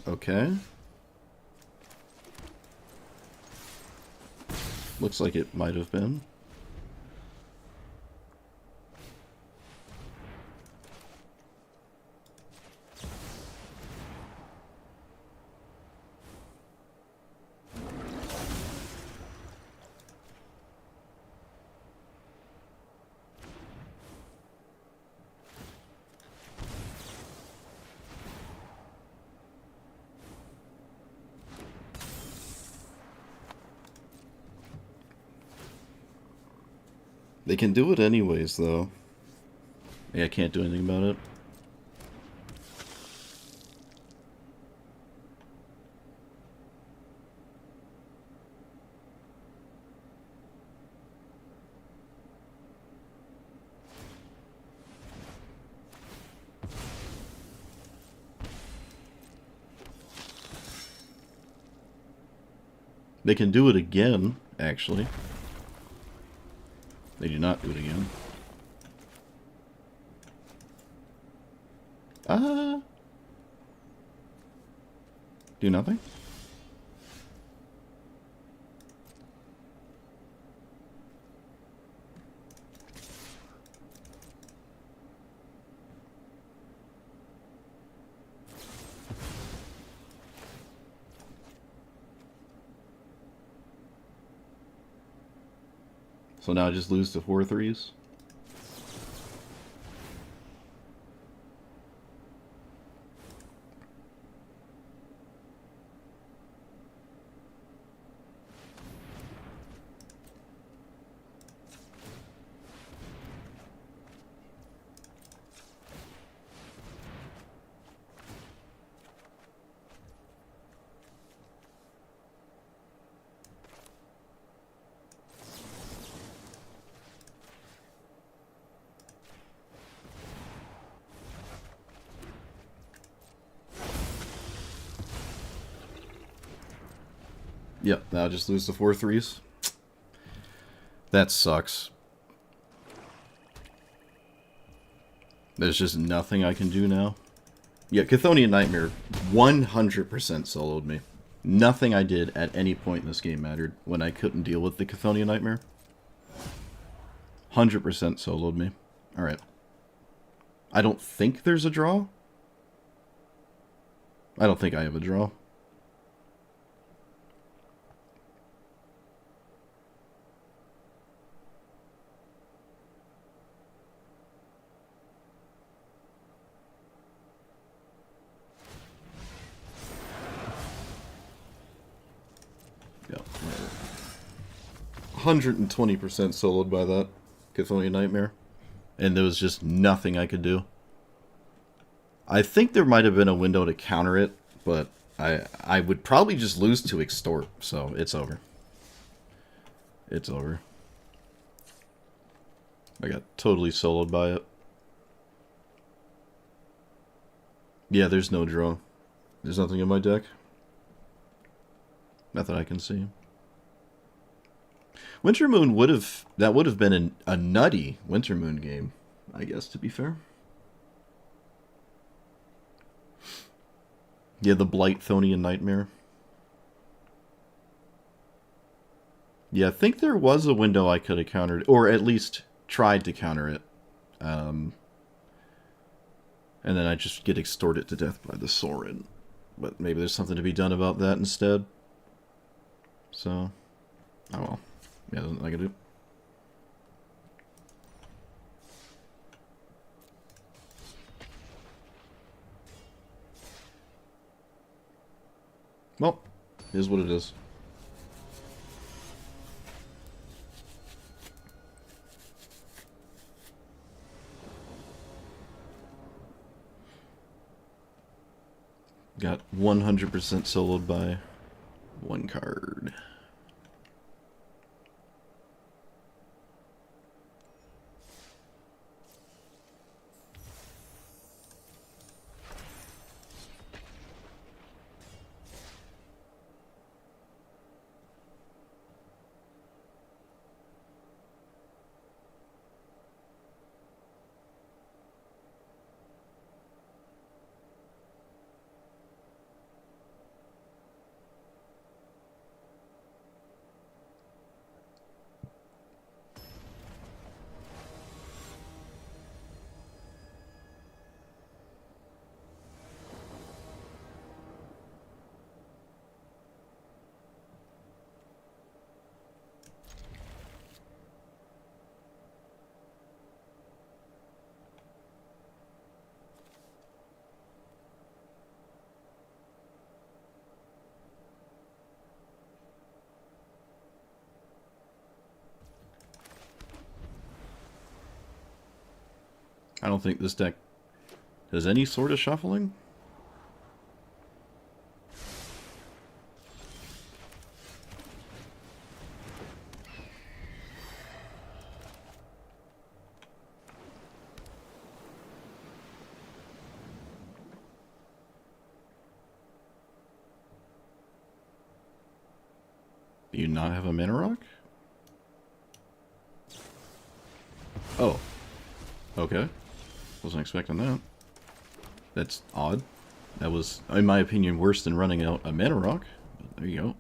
A: Okay. Looks like it might have been. They can do it anyways, though. Yeah, I can't do anything about it. They can do it again, actually. They do not do it again. Do nothing? So now I just lose to 4 threes? Yep, now I just lose to 4 threes. That sucks. There's just nothing I can do now. Yeah, Chthonian Nightmare 100% soloed me. Nothing I did at any point in this game mattered when I couldn't deal with the Chthonian Nightmare. 100% soloed me. Alright. I don't think there's a draw. I don't think I have a draw. Yeah, 120% soloed by that Chthonian Nightmare. And there was just nothing I could do. I think there might have been a window to counter it, but I would probably just lose to Extort, so it's over. It's over. I got totally soloed by it. Yeah, there's no draw. There's nothing in my deck. Not that I can see. Winter Moon would have... That would have been a nutty Winter Moon game, I guess, to be fair. Yeah, the Blight Thonian Nightmare. Yeah, I think there was a window I could have countered, or at least tried to counter it. And then I just get extorted to death by the Sorin. But maybe there's something to be done about that instead. So, oh well. Yeah, there's nothing I can do. Well, it is what it is. Got 100% soloed by one card. I don't think this deck does any sort of shuffling. Do you not have a Mana Rock? Oh. Okay. Wasn't expecting that. That's odd. That was, in my opinion, worse than running out a Mana Rock. But there you go.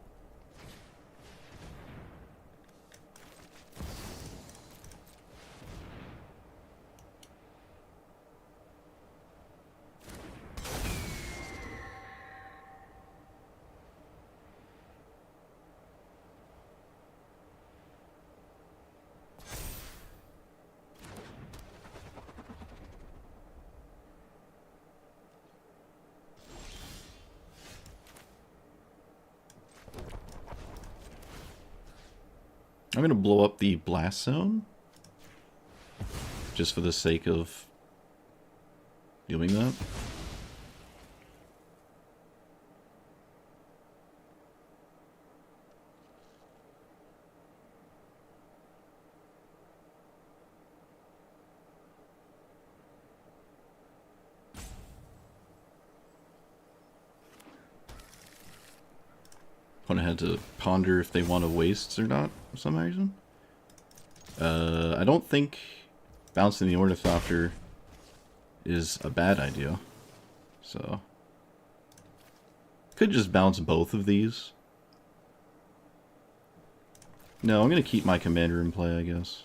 A: I'm going to blow up the blast zone. Just for the sake of doing that. Opponent had to ponder if they want to wastes or not for some reason. I don't think bouncing the Ornithopter is a bad idea. So could just bounce both of these. No, I'm gonna keep my commander in play, I guess.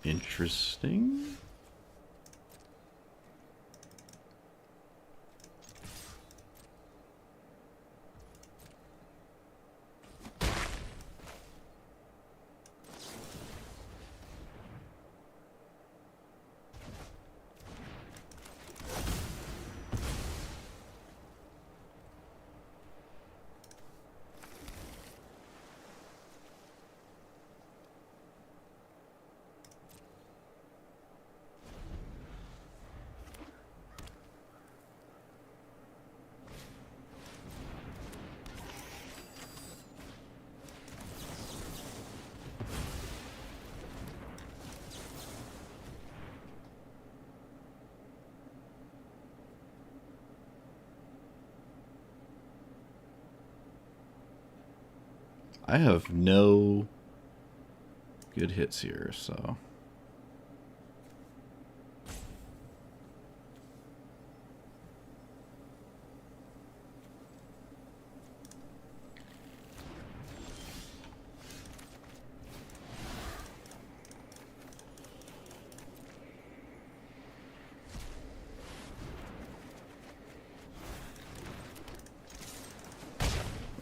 A: Interesting. I have no good hits here, so...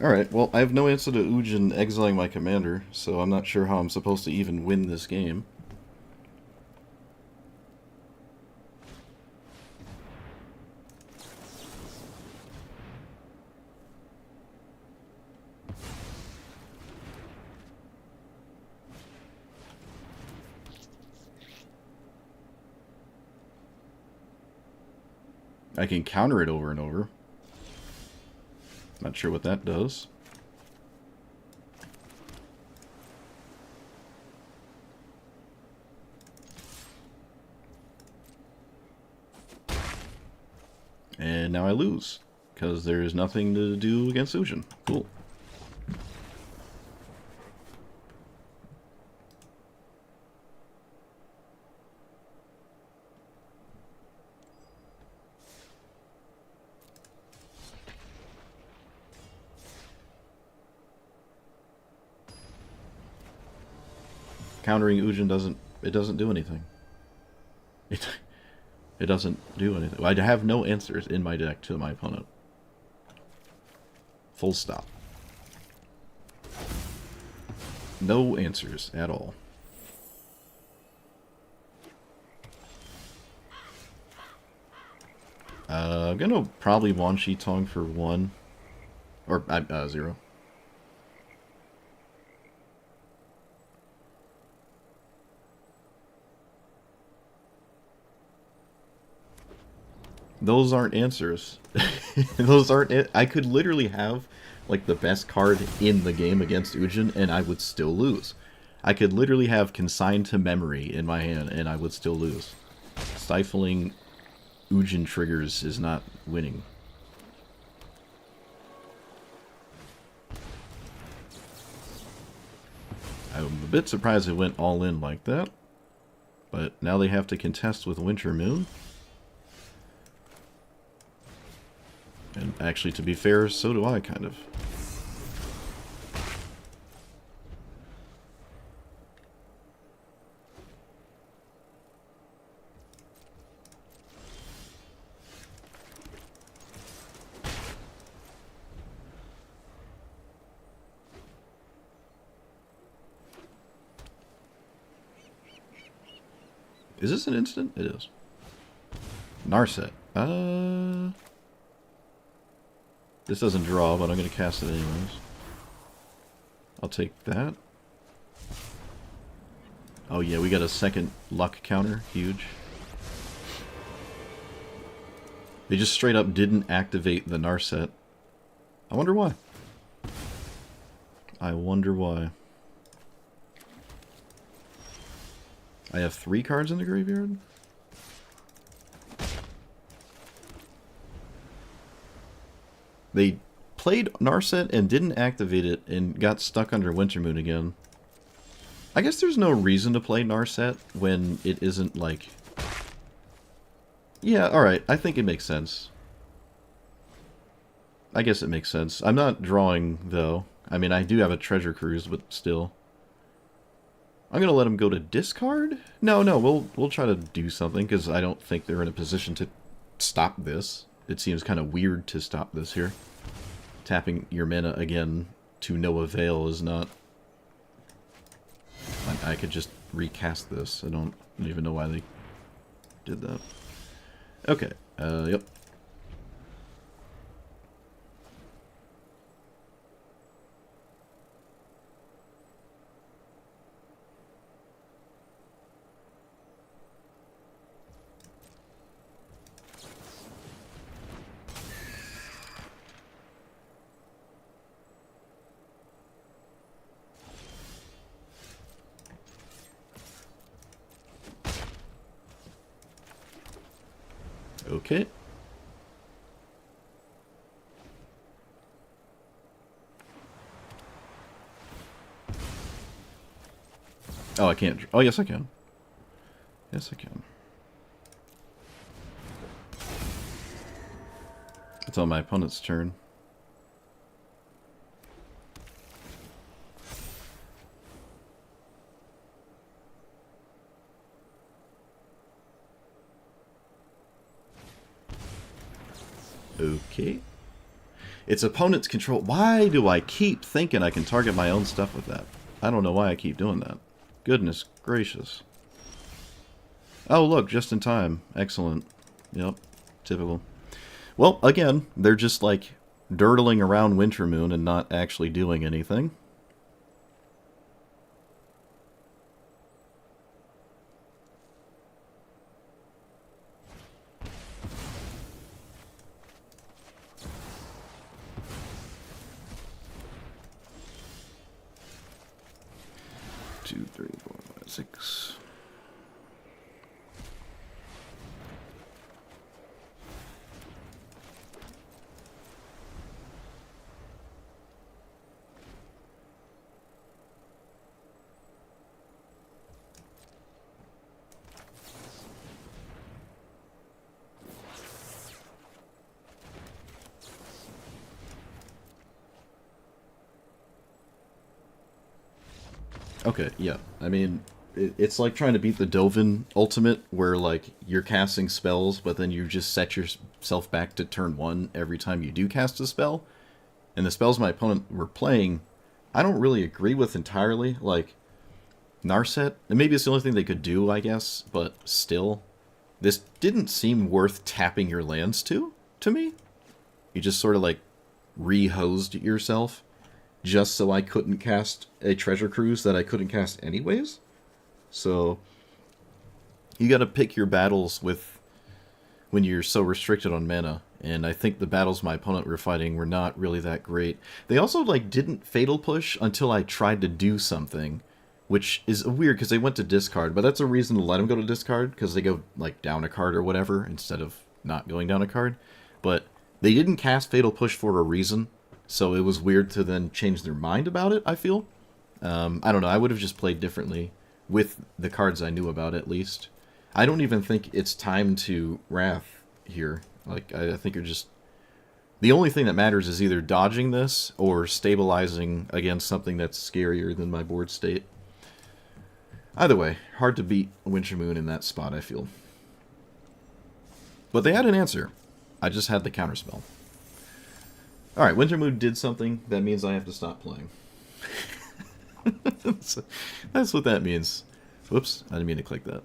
A: Alright, well, I have no answer to Ujin exiling my commander, so I'm not sure how I'm supposed to even win this game. I can counter it over and over. Not sure what that does. And now I lose, because there's nothing to do against Ujin. Cool. Countering Ujin doesn't do anything. It doesn't do anything. I have no answers in my deck to my opponent. Full stop. No answers at all. I'm gonna probably Wan Shi Tong for 1. Or 0. Those aren't answers. Those aren't... I could literally have, like, the best card in the game against Ujin, and I would still lose. I could literally have Consigned to Memory in my hand, and I would still lose. Stifling Ujin triggers is not winning. I'm a bit surprised it went all in like that. But now they have to contest with Winter Moon. And actually, to be fair, so do I, kind of. Is this an instant? It is. Narset. This doesn't draw, but I'm going to cast it anyways. I'll take that. Oh yeah, we got a second luck counter. Huge. They just straight up didn't activate the Narset. I wonder why. I wonder why. I have 3 cards in the graveyard? They played Narset and didn't activate it and got stuck under Wintermoon again. I guess there's no reason to play Narset when it isn't like... Yeah, alright, I think it makes sense. I guess it makes sense. I'm not drawing, though. I mean, I do have a Treasure Cruise, but still. I'm gonna let him go to discard? No, we'll try to do something, because I don't think they're in a position to stop this. It seems kind of weird to stop this here. Tapping your mana again to no avail is not... I could just recast this. I don't even know why they did that. Okay, yep. Okay. Oh, I can't. Oh, yes, I can. Yes, I can. It's on my opponent's turn. Okay. It's opponent's control. Why do I keep thinking I can target my own stuff with that? I don't know why I keep doing that. Goodness gracious. Oh, look, just in time. Excellent. Yep. Typical. Well, again, they're just, like, dirtling around Wintermoon and not actually doing anything. Two, three, four, five, six. Okay, yeah. I mean, it's like trying to beat the Dovin ultimate, where, like, you're casting spells, but then you just set yourself back to turn 1 every time you do cast a spell. And the spells my opponent were playing, I don't really agree with entirely. Like, Narset, and maybe it's the only thing they could do, I guess, but still. This didn't seem worth tapping your lands to me. You just sort of, like, re-hosed yourself just so I couldn't cast a Treasure Cruise that I couldn't cast anyways. So, you gotta pick your battles with when you're so restricted on mana, and I think the battles my opponent were fighting were not really that great. They also, like, didn't Fatal Push until I tried to do something, which is weird because they went to discard, but that's a reason to let them go to discard, because they go, like, down a card or whatever, instead of not going down a card. But they didn't cast Fatal Push for a reason, so it was weird to then change their mind about it, I feel. I don't know, I would have just played differently with the cards I knew about, at least. I don't even think it's time to Wrath here. Like, I think you're just... The only thing that matters is either dodging this or stabilizing against something that's scarier than my board state. Either way, hard to beat Wintermoon in that spot, I feel. But they had an answer. I just had the counterspell. Alright, Wintermoon did something. That means I have to stop playing. That's what that means. Whoops, I didn't mean to click that.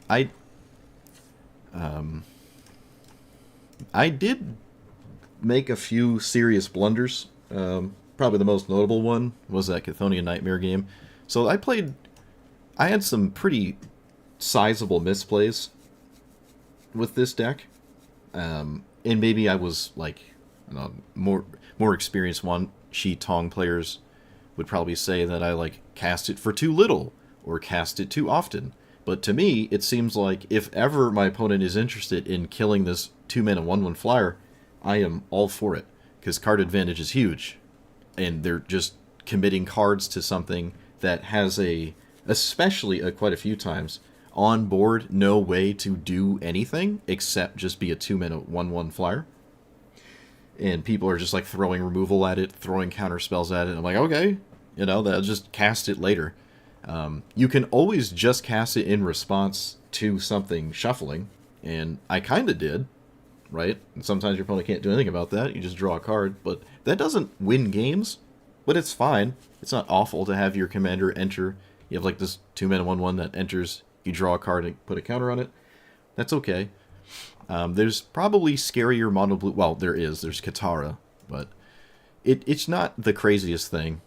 A: I did make a few serious blunders. Probably the most notable one was that Chthonian Nightmare game. So I had some pretty sizable misplays with this deck. And maybe I was, like, I don't know, more experienced Wan Shi Tong players would probably say that I, like, cast it for too little or cast it too often. But to me, it seems like if ever my opponent is interested in killing this 2-mana 1/1 flyer, I am all for it, because card advantage is huge. And they're just committing cards to something that has especially quite a few times, on board no way to do anything except just be a 2-mana 1/1 flyer. And people are just, like, throwing removal at it, throwing counter spells at it. I'm like, okay, they'll just cast it later. You can always just cast it in response to something shuffling, and I kind of did, right? And sometimes your opponent can't do anything about that, you just draw a card, but that doesn't win games, but it's fine. It's not awful to have your commander enter. You have, like, this 2-mana 1/1 that enters, you draw a card and put a counter on it. That's okay. There's probably scarier mono blue, well, there's Katara, but it's not the craziest thing.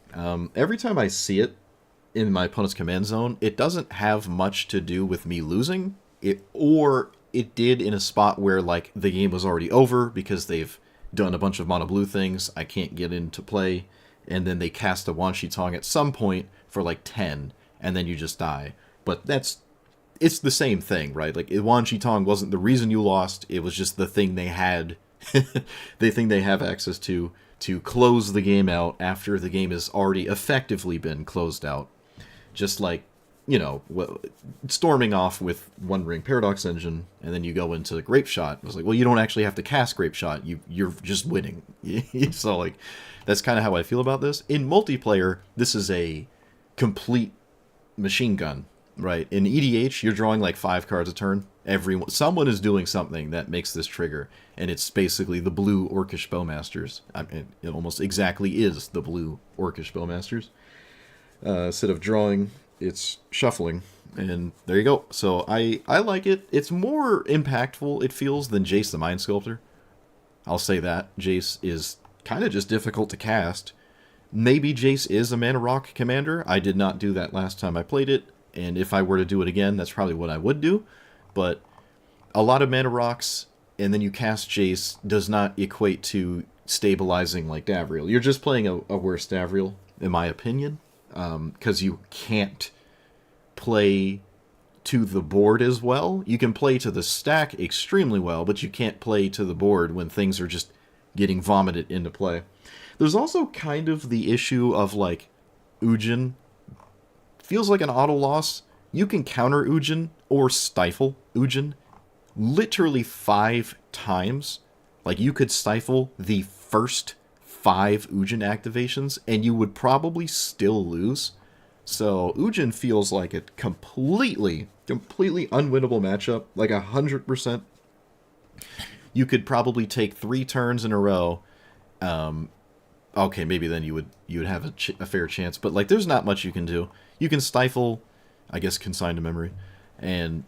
A: Every time I see it in my opponent's command zone, it doesn't have much to do with me losing, or it did in a spot where, like, the game was already over because they've done a bunch of mono blue things I can't get into play, and then they cast a Wan Shi Tong at some point for, like, 10, and then you just die. But it's the same thing, right? Like, Wan Shi Tong wasn't the reason you lost, it was just the thing they had, the thing they have access to to close the game out after the game has already effectively been closed out. Just like, storming off with One Ring Paradox Engine, and then you go into Grape Shot. It was like, well, you don't actually have to cast Grape Shot. You're just winning. So, like, that's kind of how I feel about this. In multiplayer, this is a complete machine gun, right? In EDH, you're drawing like 5 cards a turn. Someone is doing something that makes this trigger, and it's basically the blue Orcish Bowmasters. It almost exactly is the blue Orcish Bowmasters. Instead of drawing, it's shuffling, and there you go. So I like it. It's more impactful, it feels, than Jace the Mind Sculptor. I'll say that. Jace is kind of just difficult to cast. Maybe Jace is a Mana Rock commander. I did not do that last time I played it, and if I were to do it again, that's probably what I would do. But a lot of Mana Rocks, and then you cast Jace, does not equate to stabilizing like Davriel. You're just playing a worse Davriel, in my opinion, because you can't play to the board as well. You can play to the stack extremely well, but you can't play to the board when things are just getting vomited into play. There's also kind of the issue of, like, Ujin feels like an auto loss. You can counter Ujin or stifle Ujin literally 5 times. Like, you could stifle the first 5 Ujin activations, and you would probably still lose. So, Ujin feels like a completely unwinnable matchup. Like, 100%. You could probably take 3 turns in a row. Okay, maybe then you would have a fair chance. But, like, there's not much you can do. You can stifle, I guess, Consign to Memory, and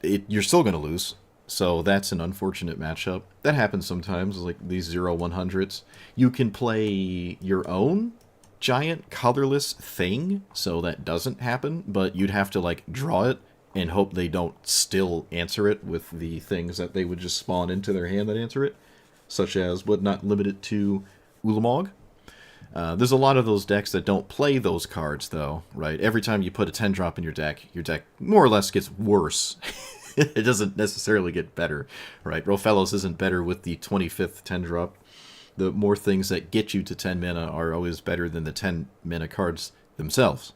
A: you're still going to lose. So that's an unfortunate matchup. That happens sometimes, like these 0-100s. You can play your own giant colorless thing, so that doesn't happen, but you'd have to, like, draw it and hope they don't still answer it with the things that they would just spawn into their hand that answer it, such as, but not limited to, Ulamog. There's a lot of those decks that don't play those cards, though, right? Every time you put a 10-drop in your deck more or less gets worse. It doesn't necessarily get better, right? Rofellos isn't better with the 25th 10-drop. The more things that get you to 10 mana are always better than the 10 mana cards themselves.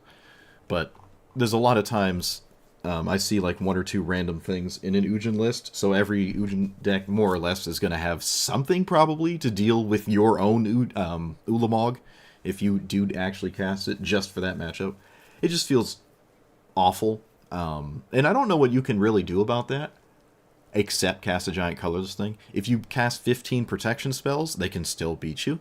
A: But there's a lot of times I see like 1 or 2 random things in an Ujin list, so every Ujin deck more or less is going to have something probably to deal with your own Ulamog if you do actually cast it just for that matchup. It just feels awful. And I don't know what you can really do about that, except cast a giant colorless thing. If you cast 15 protection spells, they can still beat you.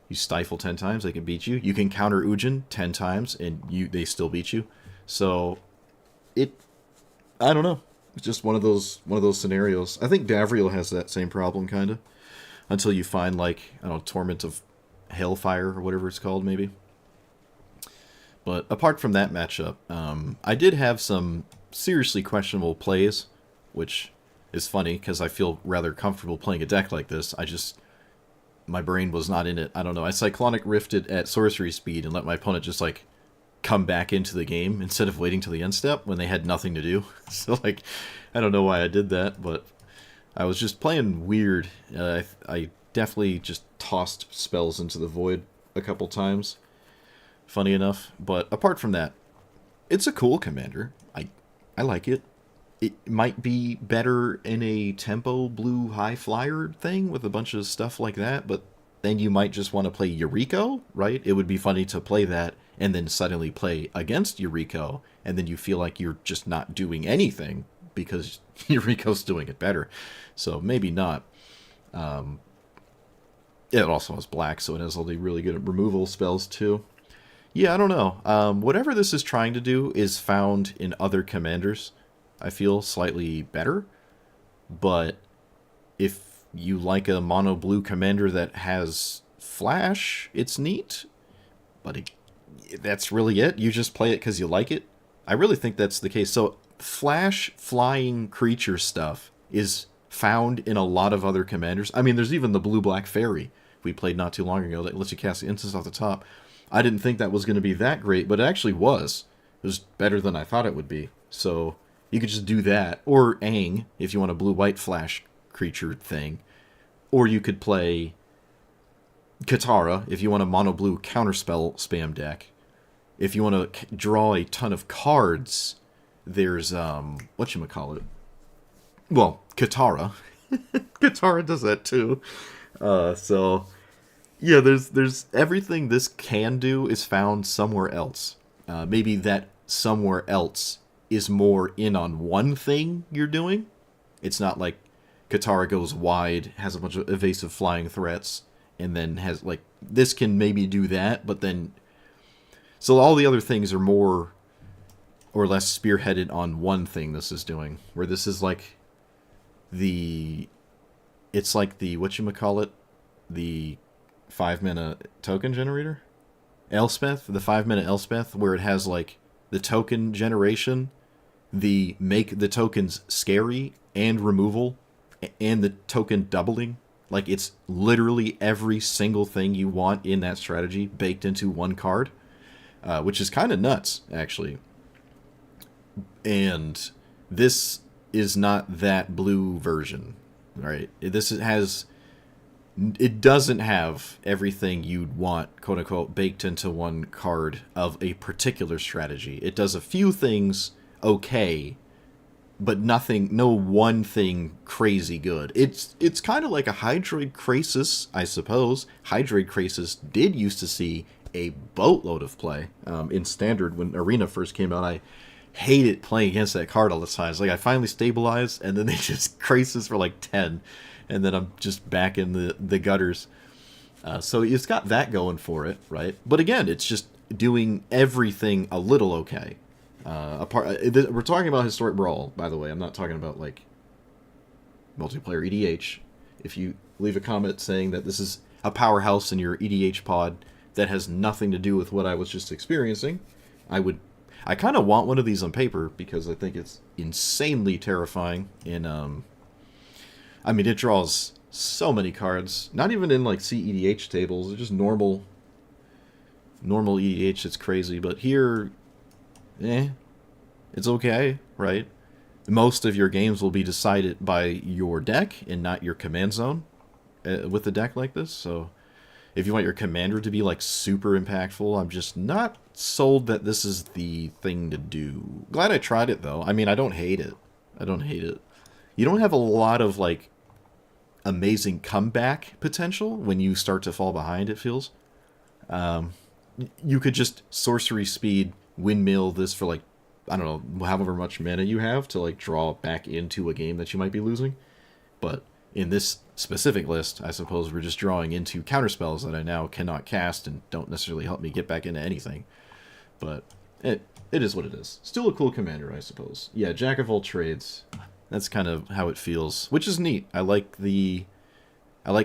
A: You stifle 10 times, they can beat you. You can counter Ujin 10 times, and they still beat you. So, I don't know. It's just one of those scenarios. I think Davriel has that same problem, kind of, until you find, like, I don't know, Torment of Hailfire or whatever it's called, maybe. But apart from that matchup, I did have some seriously questionable plays, which is funny because I feel rather comfortable playing a deck like this. My brain was not in it. I don't know. I Cyclonic Rifted at sorcery speed and let my opponent just, like, come back into the game instead of waiting till the end step when they had nothing to do. So, like, I don't know why I did that, but I was just playing weird. I definitely just tossed spells into the void a couple times. Funny enough, but apart from that, it's a cool commander. I like it. It might be better in a tempo blue high flyer thing with a bunch of stuff like that, but then you might just want to play Yuriko, right? It would be funny to play that and then suddenly play against Yuriko, and then you feel like you're just not doing anything because Yuriko's doing it better. So maybe not. It also has black, so it has all the really good removal spells too. Yeah, I don't know. Whatever this is trying to do is found in other commanders, I feel, slightly better. But if you like a mono blue commander that has flash, it's neat. But that's really it. You just play it because you like it. I really think that's the case. So flash flying creature stuff is found in a lot of other commanders. I mean, there's even the blue-black fairy we played not too long ago that lets you cast the instants off the top. I didn't think that was going to be that great, but it actually was. It was better than I thought it would be. So you could just do that. Or Aang, if you want a blue-white flash creature thing. Or you could play Katara, if you want a mono blue counterspell spam deck. If you want to draw a ton of cards, there's whatchamacallit. Well, Katara. Katara does that too. So yeah, there's everything this can do is found somewhere else. Maybe that somewhere else is more in on one thing you're doing. It's not like Katara goes wide, has a bunch of evasive flying threats, and then has, like, this can maybe do that, but then... So all the other things are more or less spearheaded on one thing this is doing, where this is like the... It's like the, whatchamacallit, the 5-mana token generator? Elspeth, the 5-mana Elspeth, where it has, like, the token generation, the make the tokens scary and removal, and the token doubling. Like, it's literally every single thing you want in that strategy baked into one card, which is kind of nuts, actually. And this is not that blue version, right? It doesn't have everything you'd want, quote-unquote, baked into one card of a particular strategy. It does a few things okay, but no one thing crazy good. It's kind of like a Hydroid Krasis, I suppose. Hydroid Krasis did used to see a boatload of play in Standard when Arena first came out. I hated playing against that card all the time. It's like I finally stabilized, and then they just Krasis for like 10. And then I'm just back in the gutters. So it's got that going for it, right? But again, it's just doing everything a little okay. We're talking about Historic Brawl, by the way. I'm not talking about, like, multiplayer EDH. If you leave a comment saying that this is a powerhouse in your EDH pod that has nothing to do with what I was just experiencing, I kind of want one of these on paper because I think it's insanely terrifying in... I mean, it draws so many cards. Not even in, like, CEDH tables. It's just normal EDH. It's crazy. But here, it's okay, right? Most of your games will be decided by your deck and not your command zone with a deck like this. So if you want your commander to be, like, super impactful, I'm just not sold that this is the thing to do. Glad I tried it, though. I mean, I don't hate it. You don't have a lot of, like, amazing comeback potential when you start to fall behind, it feels. You could just sorcery speed windmill this for, like, I don't know, however much mana you have to, like, draw back into a game that you might be losing. But in this specific list, I suppose we're just drawing into counterspells that I now cannot cast and don't necessarily help me get back into anything. But it is what it is. Still a cool commander, I suppose. Yeah, Jack of all trades. That's kind of how it feels, which is neat. I like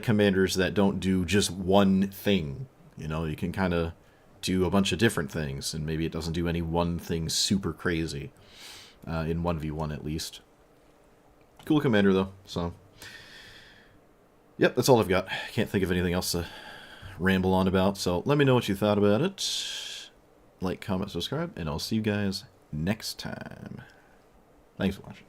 A: commanders that don't do just one thing. You know, you can kind of do a bunch of different things, and maybe it doesn't do any one thing super crazy, in 1v1 at least. Cool commander, though, so... Yep, that's all I've got. Can't think of anything else to ramble on about, so let me know what you thought about it. Like, comment, subscribe, and I'll see you guys next time. Thanks for watching.